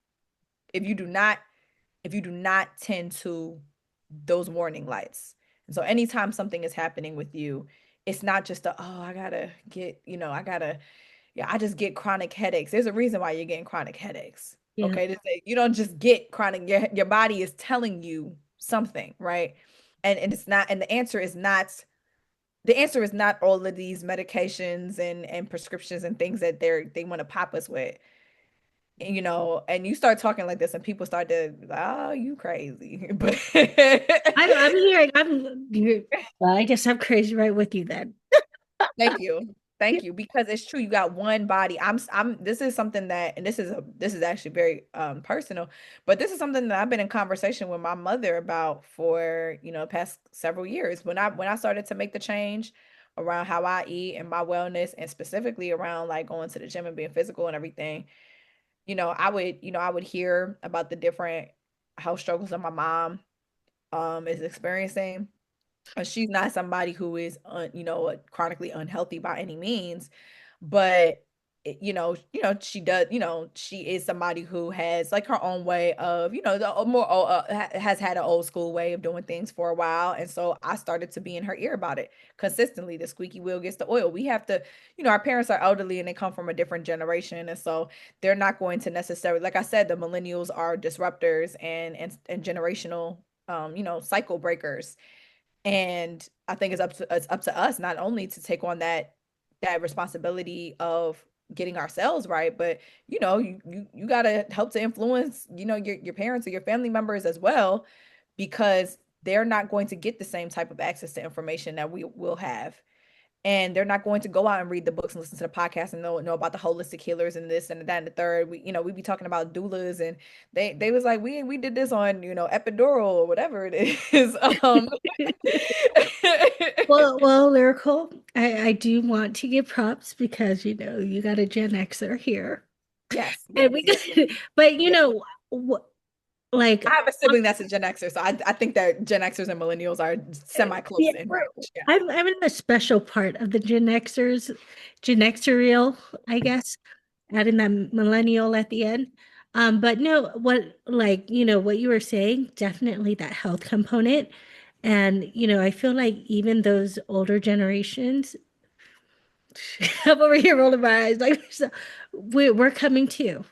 if you do not tend to those warning lights. And so anytime something is happening with you, it's not just oh, I gotta get, yeah, I just get chronic headaches. There's a reason why you're getting chronic headaches. Yeah. Okay. You don't just get chronic, your body is telling you something, right? And it's not, and the answer is not all of these medications and prescriptions and things that they want to pop us with. And you start talking like this and people start to, oh, you crazy. But I'm hearing, well, I guess I'm crazy right with you then. thank you. Thank you. Because it's true. You got one body. This is something that, and this is actually very personal, but this is something that I've been in conversation with my mother about for, past several years. When I started to make the change around how I eat and my wellness, and specifically around like going to the gym and being physical and everything, I would hear about the different health struggles that my mom is experiencing. She's not somebody who is, chronically unhealthy by any means, but she does, she is somebody who has like her own way of, the more has had an old school way of doing things for a while. And so I started to be in her ear about it consistently. The squeaky wheel gets the oil. We have to, our parents are elderly and they come from a different generation. And so they're not going to necessarily, like I said, the millennials are disruptors and generational, cycle breakers. And I think it's up to us not only to take on that responsibility of getting ourselves right, but you got to help to influence, your parents or your family members as well, because they're not going to get the same type of access to information that we will have. And they're not going to go out and read the books and listen to the podcast and know about the holistic healers and this and that and the third. We be talking about doulas, and they was like, we did this on, epidural or whatever it is. Well, Lyrical, I do want to give props because you got a Gen Xer here, Yes, and yes, we got, yes, yes, but yes. what, like, I have a sibling that's a Gen Xer, so I think that Gen Xers and millennials are semi yeah, close in range. Yeah. I'm in a special part of the Gen Xer reel, I guess, adding that millennial at the end. But no, what you were saying, definitely that health component. And, I feel like even those older generations, I'm over here rolling my eyes, like, so we're coming too.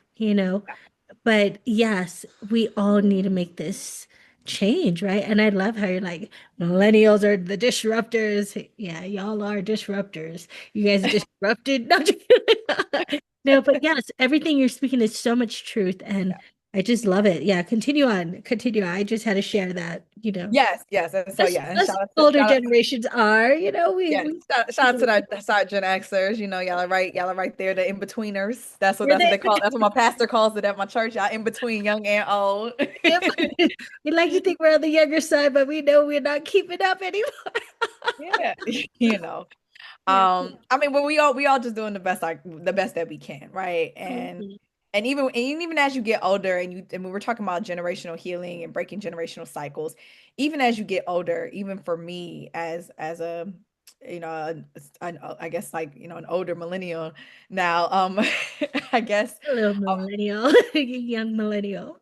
But yes, we all need to make this change, right? And I love how you're like, millennials are the disruptors. Yeah, y'all are disruptors. You guys disrupted. No, no, but yes, everything you're speaking is so much truth, and I just love it. Yeah, continue on, continue on. I just had to share that. Yes, yes. And so Us, yeah, and us older generations are, we, yeah, we, shout out to that side Gen Xers. Y'all are right there, the in-betweeners. we're That's what there. they call. That's what my pastor calls it at my church. Y'all in between young and old. Yep. We like to think we're on the younger side, but we know we're not keeping up anymore. Yeah, you know. Yeah. I mean, well, we all just doing the best that we can, right? And Mhm. even as you get older, and we were talking about generational healing and breaking generational cycles, even as you get older, even for me as a I guess, like, an older millennial now, I guess. A little millennial, young millennial.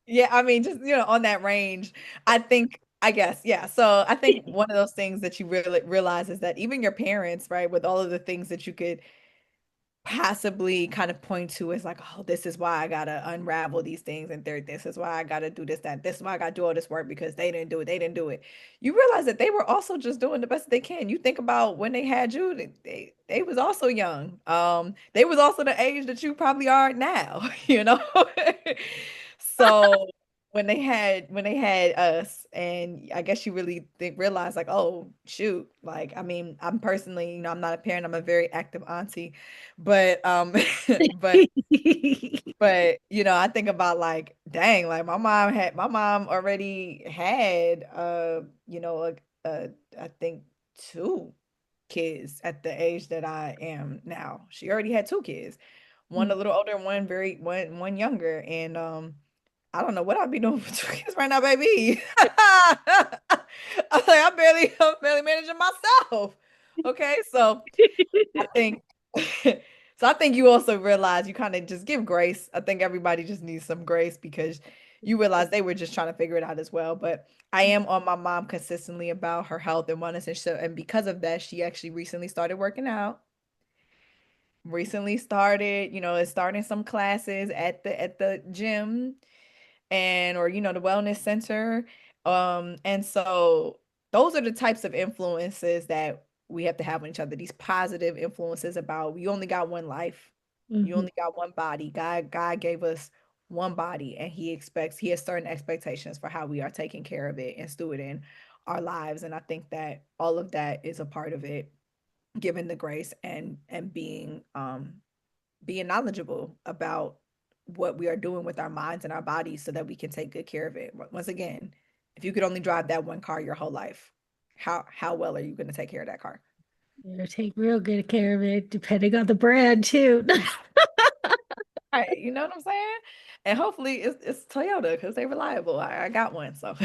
Yeah, I mean, just, on that range, I guess, yeah. So I think one of those things that you really realize is that even your parents, right, with all of the things that you could possibly kind of point to as like, oh, this is why I gotta unravel these things, and third, this is why I gotta do this, that, this is why I gotta do all this work because they didn't do it. You realize that they were also just doing the best they can. You think about when they had you, they was also young. They was also the age that you probably are now, you know. So when they had us, and I guess you really realize, like, oh shoot, like, I mean, I'm personally, I'm not a parent, I'm a very active auntie, but but I think about, like, dang, like my mom already had I think two kids at the age that I am now. She already had two kids. One a little older and one younger. And I don't know what I'd be doing for two kids right now, baby. I'm barely managing myself. Okay, so I think so I think you also realize you kind of just give grace. I think everybody just needs some grace because you realize they were just trying to figure it out as well. But I am on my mom consistently about her health and wellness, and because of that, she actually recently started working out. Recently started, is starting some classes at the gym, or the wellness center. And so those are the types of influences that we have to have on each other, these positive influences about, you only got one life, you Mhm. only got one body. God gave us one body, and he has certain expectations for how we are taking care of it and stewarding our lives. And I think that all of that is a part of it, given the grace and being knowledgeable about what we are doing with our minds and our bodies so that we can take good care of it. Once again, if you could only drive that one car your whole life, how well are you going to take care of that car? You take real good care of it, depending on the brand too. Right, know what I'm saying? And hopefully it's Toyota because they're reliable. I got one, so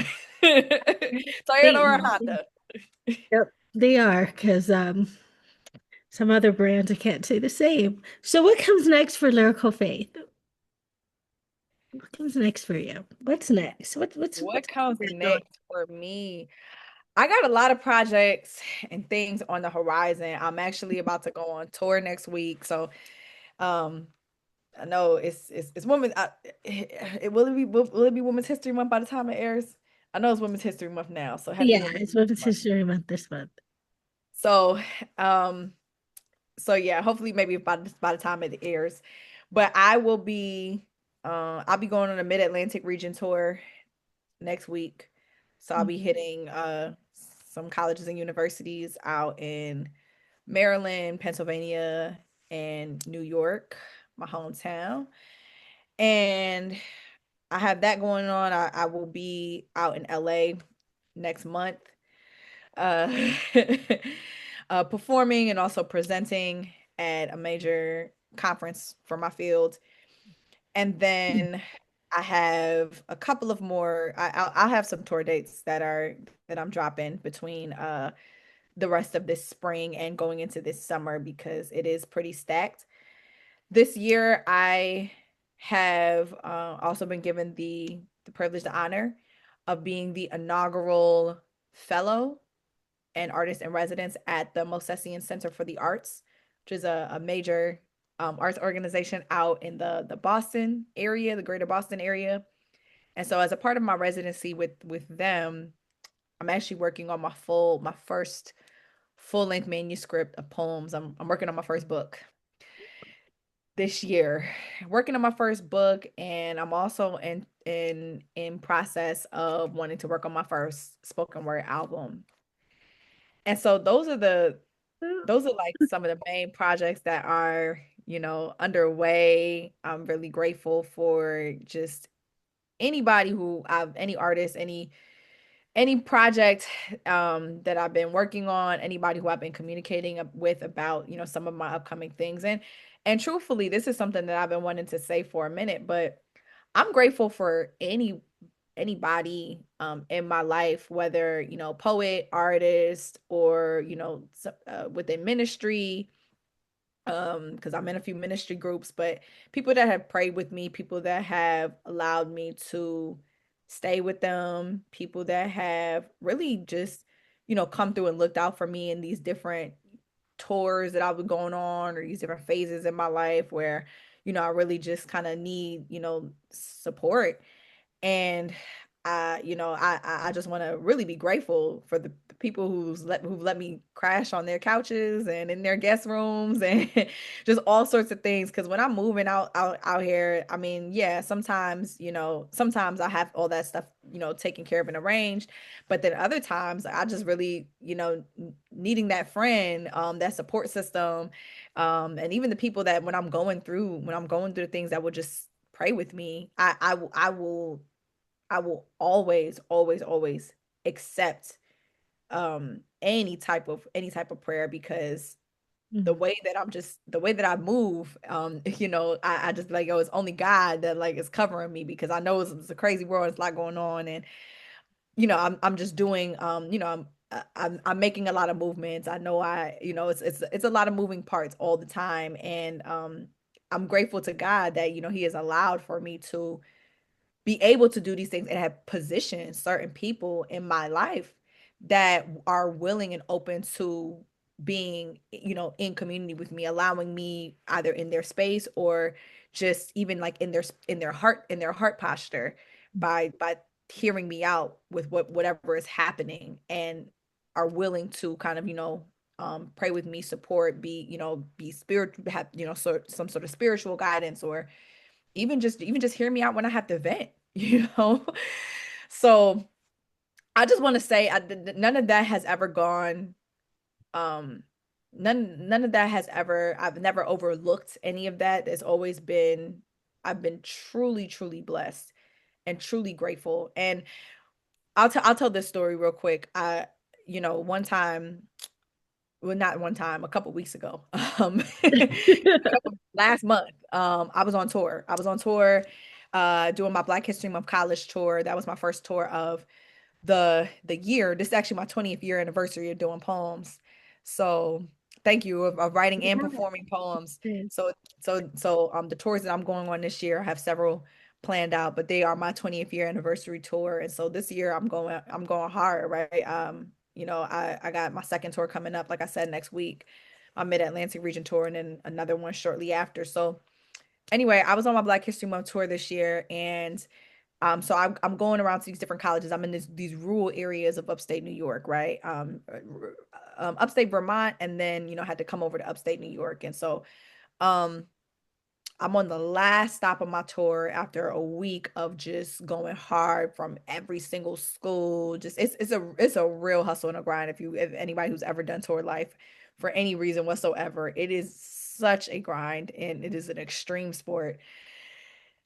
Toyota They, or Honda. yep, they are because some other brands I can't say the same. So what comes next for Lyrical Faith? What comes next for you? What's next? What's What comes going? next for me? I got a lot of projects and things on the horizon. I'm actually about to go on tour next week, so um, I know it's women. Will it be Women's History Month by the time it airs? I know it's Women's History Month now, so happy Yeah, Women's it's History Women's Month. History Month this month. So um, so yeah, hopefully maybe by the time it airs, but I'll be going on a Mid-Atlantic region tour next week. So I'll be hitting some colleges and universities out in Maryland, Pennsylvania, and New York, my hometown. And I have that going on. I will be out in LA next month, uh, performing and also presenting at a major conference for my field. And then I have a couple of more. I'll have some tour dates that I'm dropping between the rest of this spring and going into this summer because it is pretty stacked. This year, I have also been given the privilege, the honor of being the inaugural fellow and artist in residence at the Mosesian Center for the Arts, which is a major arts organization out in the Boston area, the greater Boston area. And so, as a part of my residency with them, I'm actually working on my first full length manuscript of poems. I'm working on my first book this year, working on my first book, and I'm also in process of wanting to work on my first spoken word album. And so those are like some of the main projects that are, underway. I'm really grateful for just anybody who I've any artist, any project that I've been working on, anybody who I've been communicating with about, some of my upcoming things. And truthfully, this is something that I've been wanting to say for a minute, but I'm grateful for anybody in my life, whether, poet, artist, or, within ministry, because I'm in a few ministry groups, but people that have prayed with me, people that have allowed me to stay with them, people that have really just, come through and looked out for me in these different tours that I've been going on or these different phases in my life where, I really just kind of need, support. And I just want to really be grateful for the people who've let me crash on their couches and in their guest rooms and just all sorts of things. Because when I'm moving out here, I mean, yeah, sometimes I have all that stuff, taken care of and arranged, but then other times I just really, needing that friend, that support system, and even the people that when I'm going through things that will just pray with me, I will always, always, always accept any type of prayer because Mhm. the way that I move, I just like, oh, it's only God that like is covering me because I know it's a crazy world, it's a lot going on, and I'm just doing I'm making a lot of movements. I know it's a lot of moving parts all the time, and I'm grateful to God that He has allowed for me to be able to do these things and have positioned certain people in my life that are willing and open to being, in community with me, allowing me either in their space or just even like in their heart posture by hearing me out with whatever is happening and are willing to kind of, pray with me, support, be spiritual, have, some sort of spiritual guidance or even just hear me out when I have to vent, you know? So I just want to say none of that has ever gone um none of that has ever I've never overlooked any of that. There's always been I've been truly, truly blessed and truly grateful. And I'll tell this story real quick. One time well, not one time, a couple weeks ago. Last month, I was on tour. I was on tour, doing my Black History Month college tour. That was my first tour of the year. This is actually my 20th year anniversary of doing poems. So thank you of writing and performing poems. Yeah. So the tours that I'm going on this year, I have several planned out, but they are my 20th year anniversary tour. And so this year I'm going hard, right? I got my second tour coming up, like I said, next week. My Mid-Atlantic region tour and then another one shortly after. So anyway, I was on my Black History Month tour this year, and so I'm going around to these different colleges. I'm in these rural areas of upstate New York, right? Upstate Vermont, and then had to come over to upstate New York. And so um I'm on the last stop of my tour after a week of just going hard from every single school. Just it's a real hustle and a grind. If anybody who's ever done tour life for any reason whatsoever, it is such a grind and it is an extreme sport.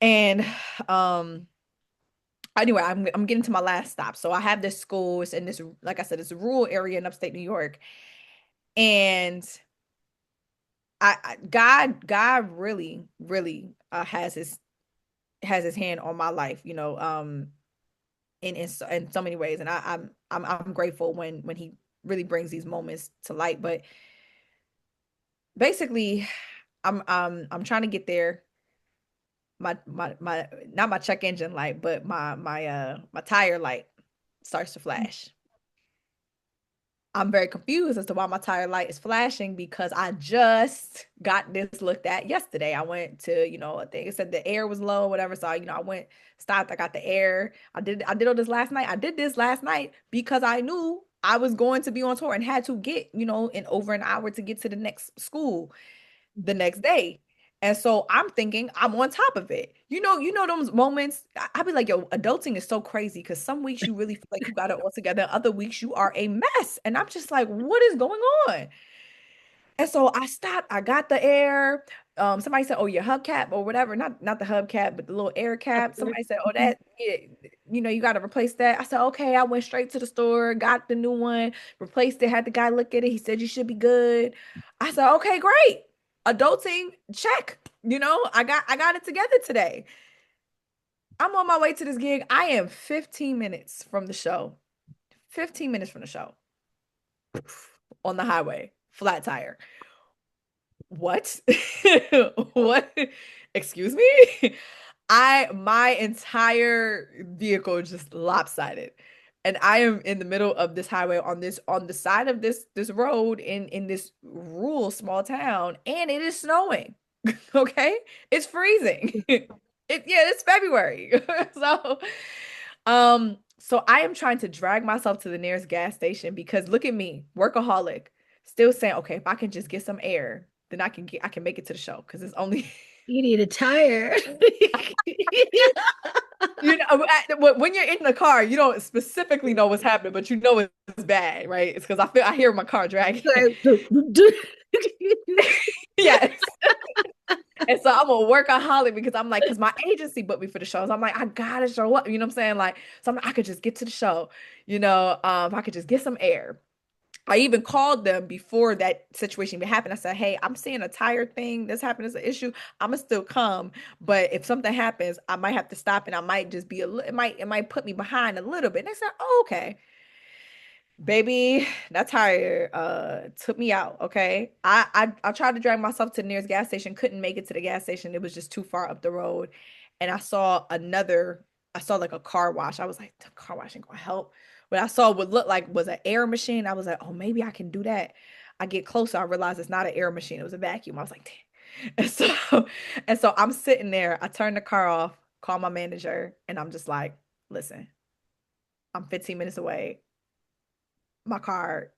And um anyway, I'm getting to my last stop. So I have this school. It's in this, like I said, it's a rural area in upstate New York. And God really, really has his hand on my life, in so many ways. And I'm grateful when he really brings these moments to light. But basically, I'm trying to get there. My not my check engine light, but my tire light starts to flash. I'm very confused as to why my tire light is flashing because I just got this looked at yesterday. I went to, I think it said the air was low, whatever. So, I went, stopped, I got the air. I did all this last night. I did this last night because I knew I was going to be on tour and had to get, in over an hour to get to the next school the next day. And so I'm thinking I'm on top of it. Those moments. I be like, yo, adulting is so crazy because some weeks you really feel like you got it all together. Other weeks you are a mess. And I'm just like, what is going on? And so I stopped. I got the air. Somebody said, "Oh, your hubcap or whatever." Not the hubcap, but the little air cap. Somebody said, "Oh, that yeah, you got to replace that." I said, "Okay." I went straight to the store, got the new one, replaced it. Had the guy look at it. He said, "You should be good." I said, "Okay, great. Adulting, check." I got it together today. I'm on my way to this gig. I am 15 minutes from the show. 15 minutes from the show on the highway, flat tire. What? What? Excuse me? My entire vehicle just lopsided. And I am in the middle of this highway on the side of this road in this rural small town, and it is snowing. Okay? It's freezing. It's February. So I am trying to drag myself to the nearest gas station because look at me, workaholic, still saying, okay, if I can just get some air, then I can make it to the show because it's only You need a tire. when you're in the car, you don't specifically know what's happening, but you know it's bad, right? It's because I hear my car dragging. Yes. And so I'm a workaholic because I'm like, because my agency booked me for the shows. I'm like, I gotta show up. You know what I'm saying? Like, so I'm like, I could just get to the show, if I could just get some air. I even called them before that situation even happened. I said, hey, I'm seeing a tire thing. This happened as an issue. I'm gonna still come. But if something happens, I might have to stop and I might just be it might put me behind a little bit. And they said, oh, okay. Baby, that tire took me out. Okay. I tried to drag myself to the nearest gas station, couldn't make it to the gas station. It was just too far up the road. And I saw like a car wash. I was like, the car wash ain't gonna help. But I saw what looked like was an air machine. I was like, oh, maybe I can do that. I get closer, I realized it's not an air machine, it was a vacuum. I was like, damn. And so I'm sitting there. I turn the car off, call my manager, and I'm just like, listen, I'm 15 minutes away, my car,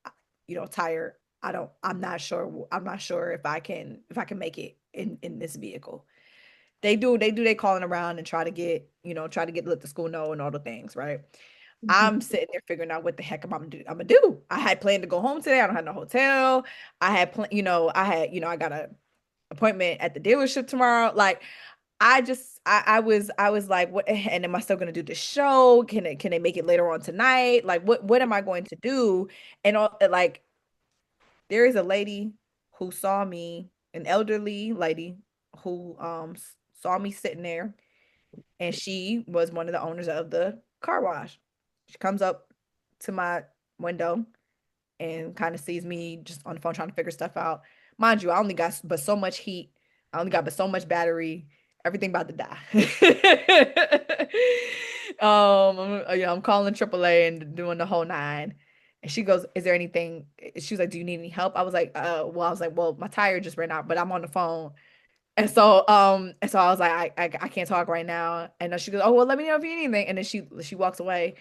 tire. I'm not sure if I can make it in this vehicle. They do they calling around and try to let the school know and all the things, right? I'm sitting there figuring out what the heck I'm gonna do. I had planned to go home today. I don't have no hotel. I got a appointment at the dealership tomorrow. Like I was like, what, and am I still gonna do the show? Can they make it later on tonight? Like what am I going to do? And all like there is a lady who saw me, an elderly lady who saw me sitting there, and she was one of the owners of the car wash. She comes up to my window and kind of sees me just on the phone trying to figure stuff out. Mind you, I only got but so much heat. I only got but so much battery. Everything about to die. I'm calling AAA and doing the whole nine. And she goes, "Is there anything?" She was like, "Do you need any help?" I was like, I was like, "Well, my tire just ran out, but I'm on the phone." And so I was like, I can't talk right now. And then she goes, "Oh, well, let me know if you need anything." And then she walks away.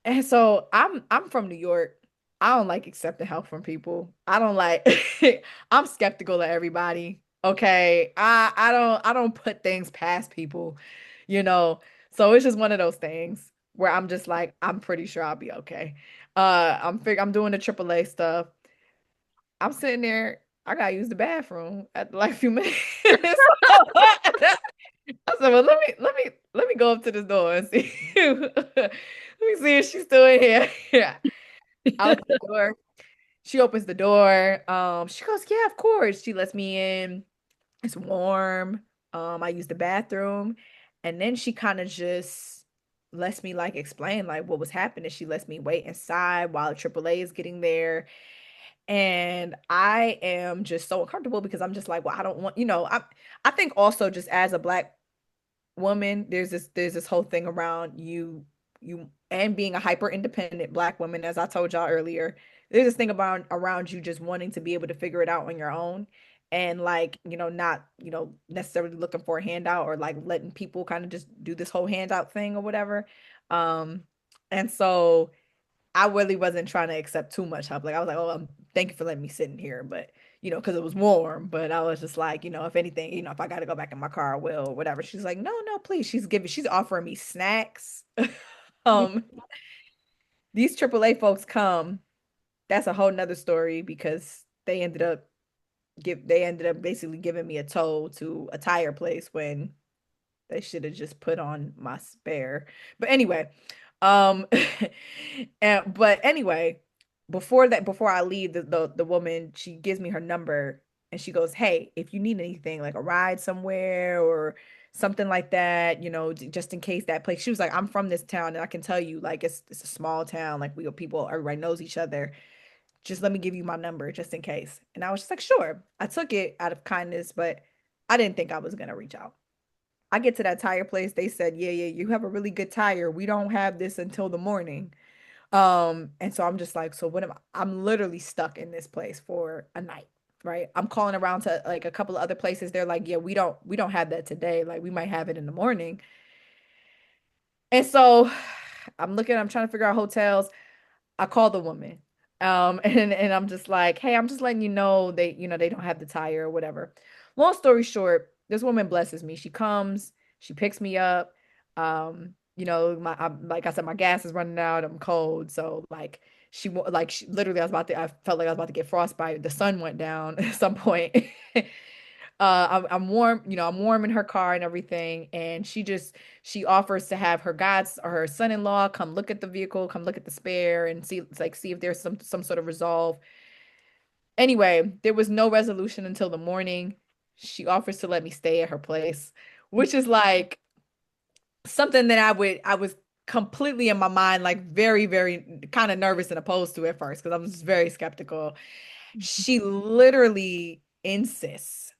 And so I'm from New York. I don't like accepting help from people. I don't like I'm skeptical of everybody. Okay. I don't put things past people, you know. So it's just one of those things where I'm just like, I'm pretty sure I'll be okay. I'm doing the AAA stuff. I'm sitting there, I gotta use the bathroom at like a few minutes. I said, well, let me go up to this door and see. Let me see if she's still in here. Yeah. I open the door. She opens the door. She goes, yeah, of course. She lets me in. It's warm. I use the bathroom. And then she kind of just lets me like explain like what was happening. She lets me wait inside while AAA is getting there. And I am just so uncomfortable because I'm just like, well, I don't want, I think also just as a black woman, there's this whole thing around you and being a hyper independent black woman, as I told y'all earlier. There's this thing about around you just wanting to be able to figure it out on your own and like, not, necessarily looking for a handout or like letting people kind of just do this whole handout thing or whatever. Um, and so I really wasn't trying to accept too much help. Like I was like, oh, thank you for letting me sit in here, but because it was warm. But I was just like, if anything, if I got to go back in my car, I will, or whatever. She's like, no, no, please. She's offering me snacks. um, these AAA folks come. That's a whole nother story because they ended up basically giving me a tow to a tire place when they should have just put on my spare. But anyway, um but anyway, before I leave, the woman, she gives me her number and she goes, "Hey, if you need anything like a ride somewhere or something like that, just in case that place." She was like, "I'm from this town and I can tell you like it's a small town, like we people everybody knows each other. Just let me give you my number just in case." And I was just like, "Sure." I took it out of kindness, but I didn't think I was going to reach out. I get to that tire place. They said, yeah, yeah, you have a really good tire. We don't have this until the morning. And so I'm just like, so what am I'm literally stuck in this place for a night, right? I'm calling around to like a couple of other places. They're like, yeah, we don't have that today. Like we might have it in the morning. And so I'm trying to figure out hotels. I call the woman. And I'm just like, hey, I'm just letting you know they don't have the tire or whatever. Long story short, this woman blesses me. She comes, she picks me up. Like I said, my gas is running out. I'm cold. So like she literally I felt like I was about to get frostbite. The sun went down at some point. I'm warm, I'm warm in her car and everything. And she offers to have her guys or her son-in-law come look at the vehicle, come look at the spare and see if there's some sort of resolve. Anyway, there was no resolution until the morning. She offers to let me stay at her place, which is like something that I was completely in my mind, like very, very kind of nervous and opposed to at first because I was very skeptical. She literally insists.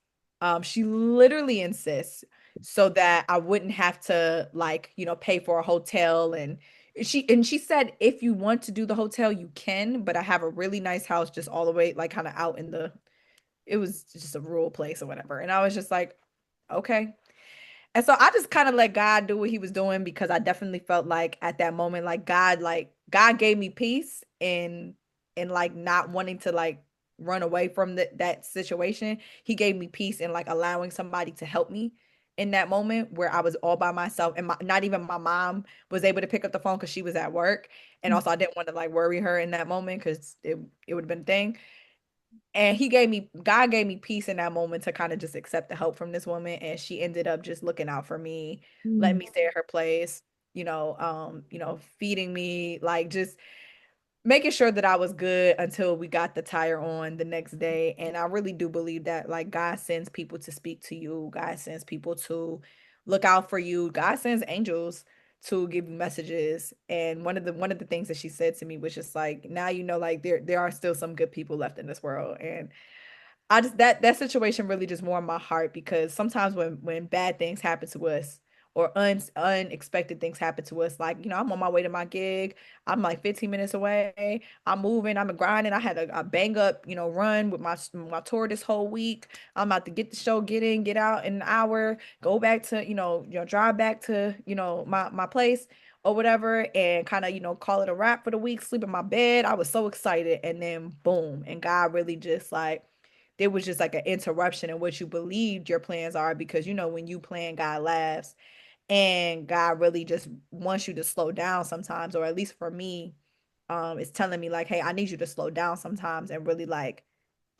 She literally insists so that I wouldn't have to like, pay for a hotel and she said if you want to do the hotel you can, but I have a really nice house just all the way like kind of out in the it was just a rural place or whatever. And I was just like, okay. And so I just kind of let God do what he was doing because I definitely felt like at that moment, like God gave me peace in like not wanting to like run away from that situation. He gave me peace in like allowing somebody to help me in that moment where I was all by myself and not even my mom was able to pick up the phone because she was at work. And also I didn't want to like worry her in that moment because it would have been a thing. And God gave me peace in that moment to kind of just accept the help from this woman. And she ended up just looking out for me, letting Mm. me stay at her place, feeding me, like just making sure that I was good until we got the tire on the next day. And I really do believe that like God sends people to speak to you. God sends people to look out for you. God sends angels to give you messages. And one of the things that she said to me was just like, now you know, like there are still some good people left in this world. And I just that situation really just warmed my heart because sometimes when bad things happen to us or unexpected things happen to us, like I'm on my way to my gig, I'm like 15 minutes away, I'm moving, I'm grinding, I had a bang up run with my tour this whole week. I'm about to get the show, get out in an hour, go back to drive back to my place or whatever, and kind of call it a wrap for the week, sleep in my bed. I was so excited, and then boom, and God really just like there was just like an interruption in what you believed your plans are, because when you plan, God laughs, and God really just wants you to slow down sometimes, or at least for me, it's telling me like, hey, I need you to slow down sometimes and really like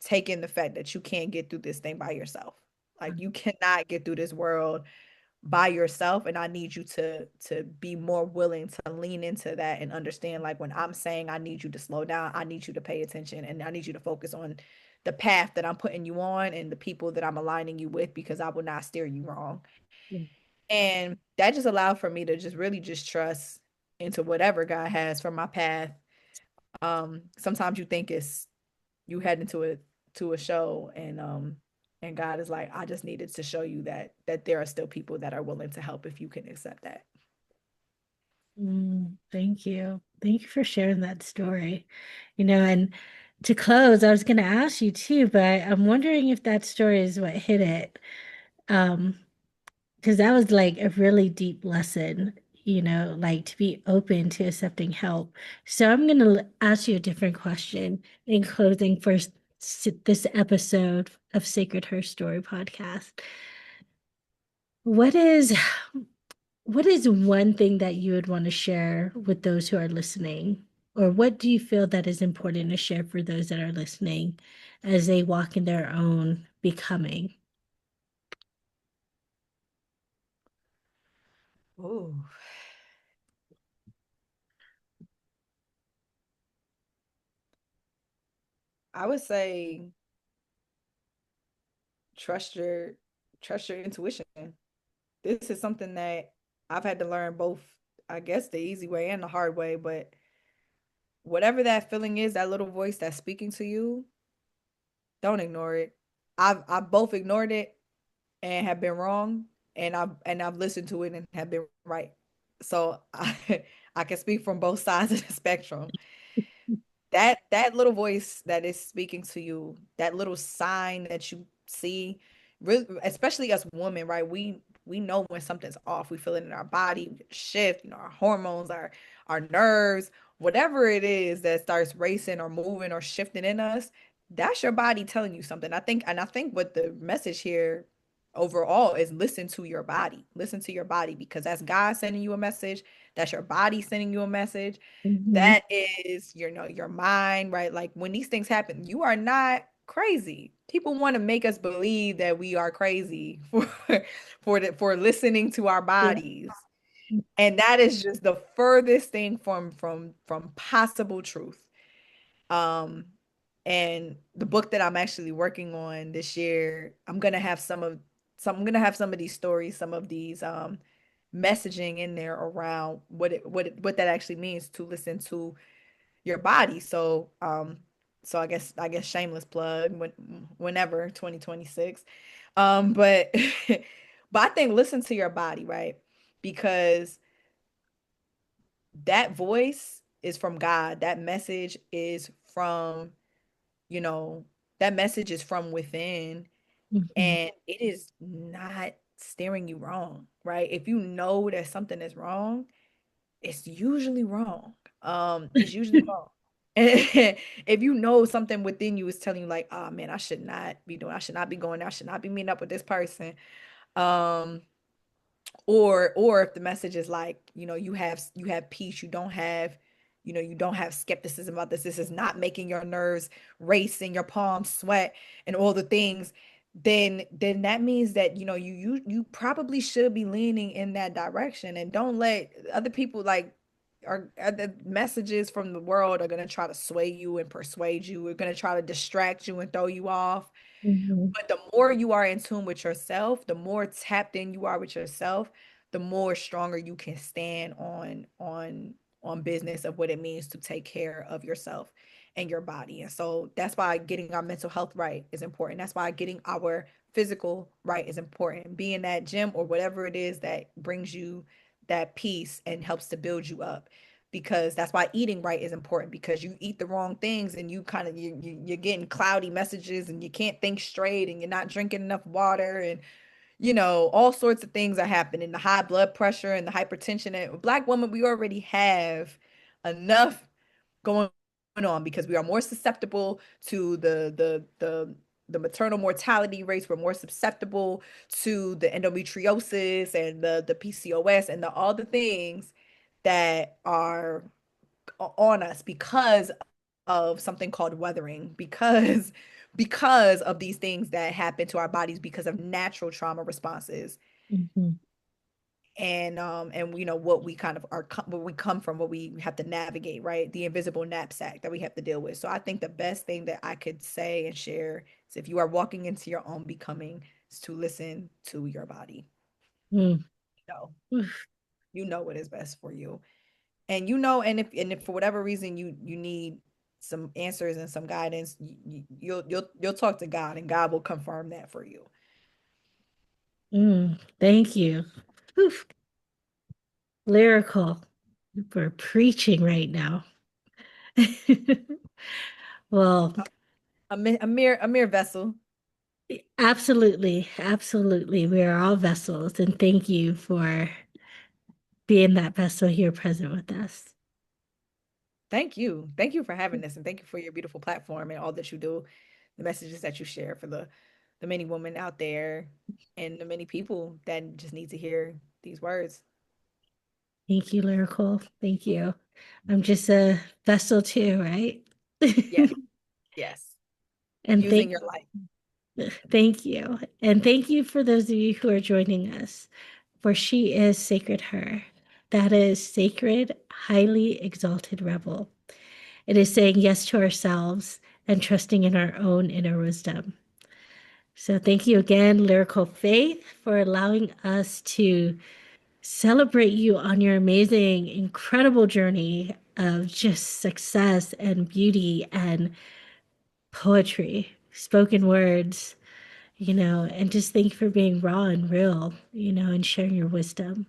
take in the fact that you can't get through this thing by yourself. Like you cannot get through this world by yourself, and I need you to be more willing to lean into that and understand, like when I'm saying I need you to slow down, I need you to pay attention, and I need you to focus on the path that I'm putting you on and the people that I'm aligning you with, because I will not steer you wrong. And that just allowed for me to just really just trust into whatever God has for my path. Sometimes you think it's you head into it to a show, and God is like, I just needed to show you that there are still people that are willing to help if you can accept that. Thank you. Thank you for sharing that story. And to close, I was going to ask you too, but I'm wondering if that story is what hit it. Um, because that was like a really deep lesson, like to be open to accepting help. So I'm going to ask you a different question in closing for this episode of Sacred Her Story podcast. What is what is one thing that you would want to share with those who are listening? Or what do you feel that is important to share for those that are listening as they walk in their own becoming? Ooh, I would say trust your trust your intuition. This is something that I've had to learn both, I guess, the easy way and the hard way, but whatever that feeling is, that little voice that's speaking to you, don't ignore it. I've both ignored it and have been wrong, and I've listened to it and have been right. So I can speak from both sides of the spectrum. That little voice that is speaking to you, that little sign that you see, really, especially as women, right? We know when something's off. We feel it in our body, we get a shift, our hormones, our nerves, whatever it is that starts racing or moving or shifting in us. That's your body telling you something. I think what the message here overall is, listen to your body. Listen to your body, because that's God sending you a message. That's your body sending you a message. Mhm. That is your mind, right? Like when these things happen, you are not crazy. People want to make us believe that we are crazy for listening to our Yeah. bodies. And that is just the furthest thing from possible truth. Um, and the book that I'm actually working on this year, I'm gonna have some of these stories, some of these messaging in there around what that actually means to listen to your body. So I guess shameless plug whenever 2026. But but I think listen to your body, right? Because that voice is from God. You know, that message is from within, Mhm. and it is not steering you wrong, right? If you know that something is wrong, it's usually wrong. It's usually wrong. If you know something within you is telling you like, oh man, I should not be going there, I should not be meeting up with this person. Um, or if the message is like, you have peace, you don't have skepticism about this is not making your nerves race and your palms sweat and all the things, then that means that you probably should be leaning in that direction, and don't let other people like are the messages from the world are going to try to sway you and persuade you. We're going to try to distract you and throw you off. Mhm. But the more you are in tune with yourself, the more tapped in you are with yourself, the more stronger you can stand on business of what it means to take care of yourself and your body. And so that's why getting our mental health right is important. That's why getting our physical right is important. Being that gym or whatever it is that brings you that peace and helps to build you up, because that's why eating right is important, because you eat the wrong things and you kind of you're getting cloudy messages and you can't think straight and you're not drinking enough water, and all sorts of things are happening, the high blood pressure and the hypertension. And Black women, we already have enough going on because we are more susceptible to the maternal mortality rates. We're more susceptible to the endometriosis and the PCOS and all the things that are on us because of something called weathering, because of these things that happen to our bodies because of natural trauma responses. Mhm. And what we kind of are, where we come from, what we have to navigate, right? The invisible knapsack that we have to deal with. So I think the best thing that I could say and share is, if you are walking into your own becoming, is to listen to your body. Mm. No, Oof. you know what is best for you. And and if for whatever reason you need some answers and some guidance, you'll talk to God, and God will confirm that for you. Thank you. Oof. Lyrical. We're preaching right now. Well, A mere vessel. absolutely, absolutely. We are all vessels, and thank you for being that vessel here present with us. Thank you for having this, and thank you for your beautiful platform and all that you do, the messages that you share for the many women out there and the many people that just need to hear these words. Thank you, Lyrical. Thank you. I'm just a vessel too, right? Yes, yes. And Using your life. thank you. And thank you for those of you who are joining us, for she is Sacred Her. That is sacred, highly exalted rebel. It is saying yes to ourselves and trusting in our own inner wisdom. So thank you again, Lyrical Faith, for allowing us to celebrate you on your amazing, incredible journey of just success and beauty and poetry, spoken words, and just thank you for being raw and real, and sharing your wisdom.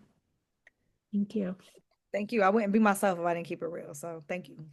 Thank you. Thank you. I wouldn't be myself if I didn't keep it real. So thank you.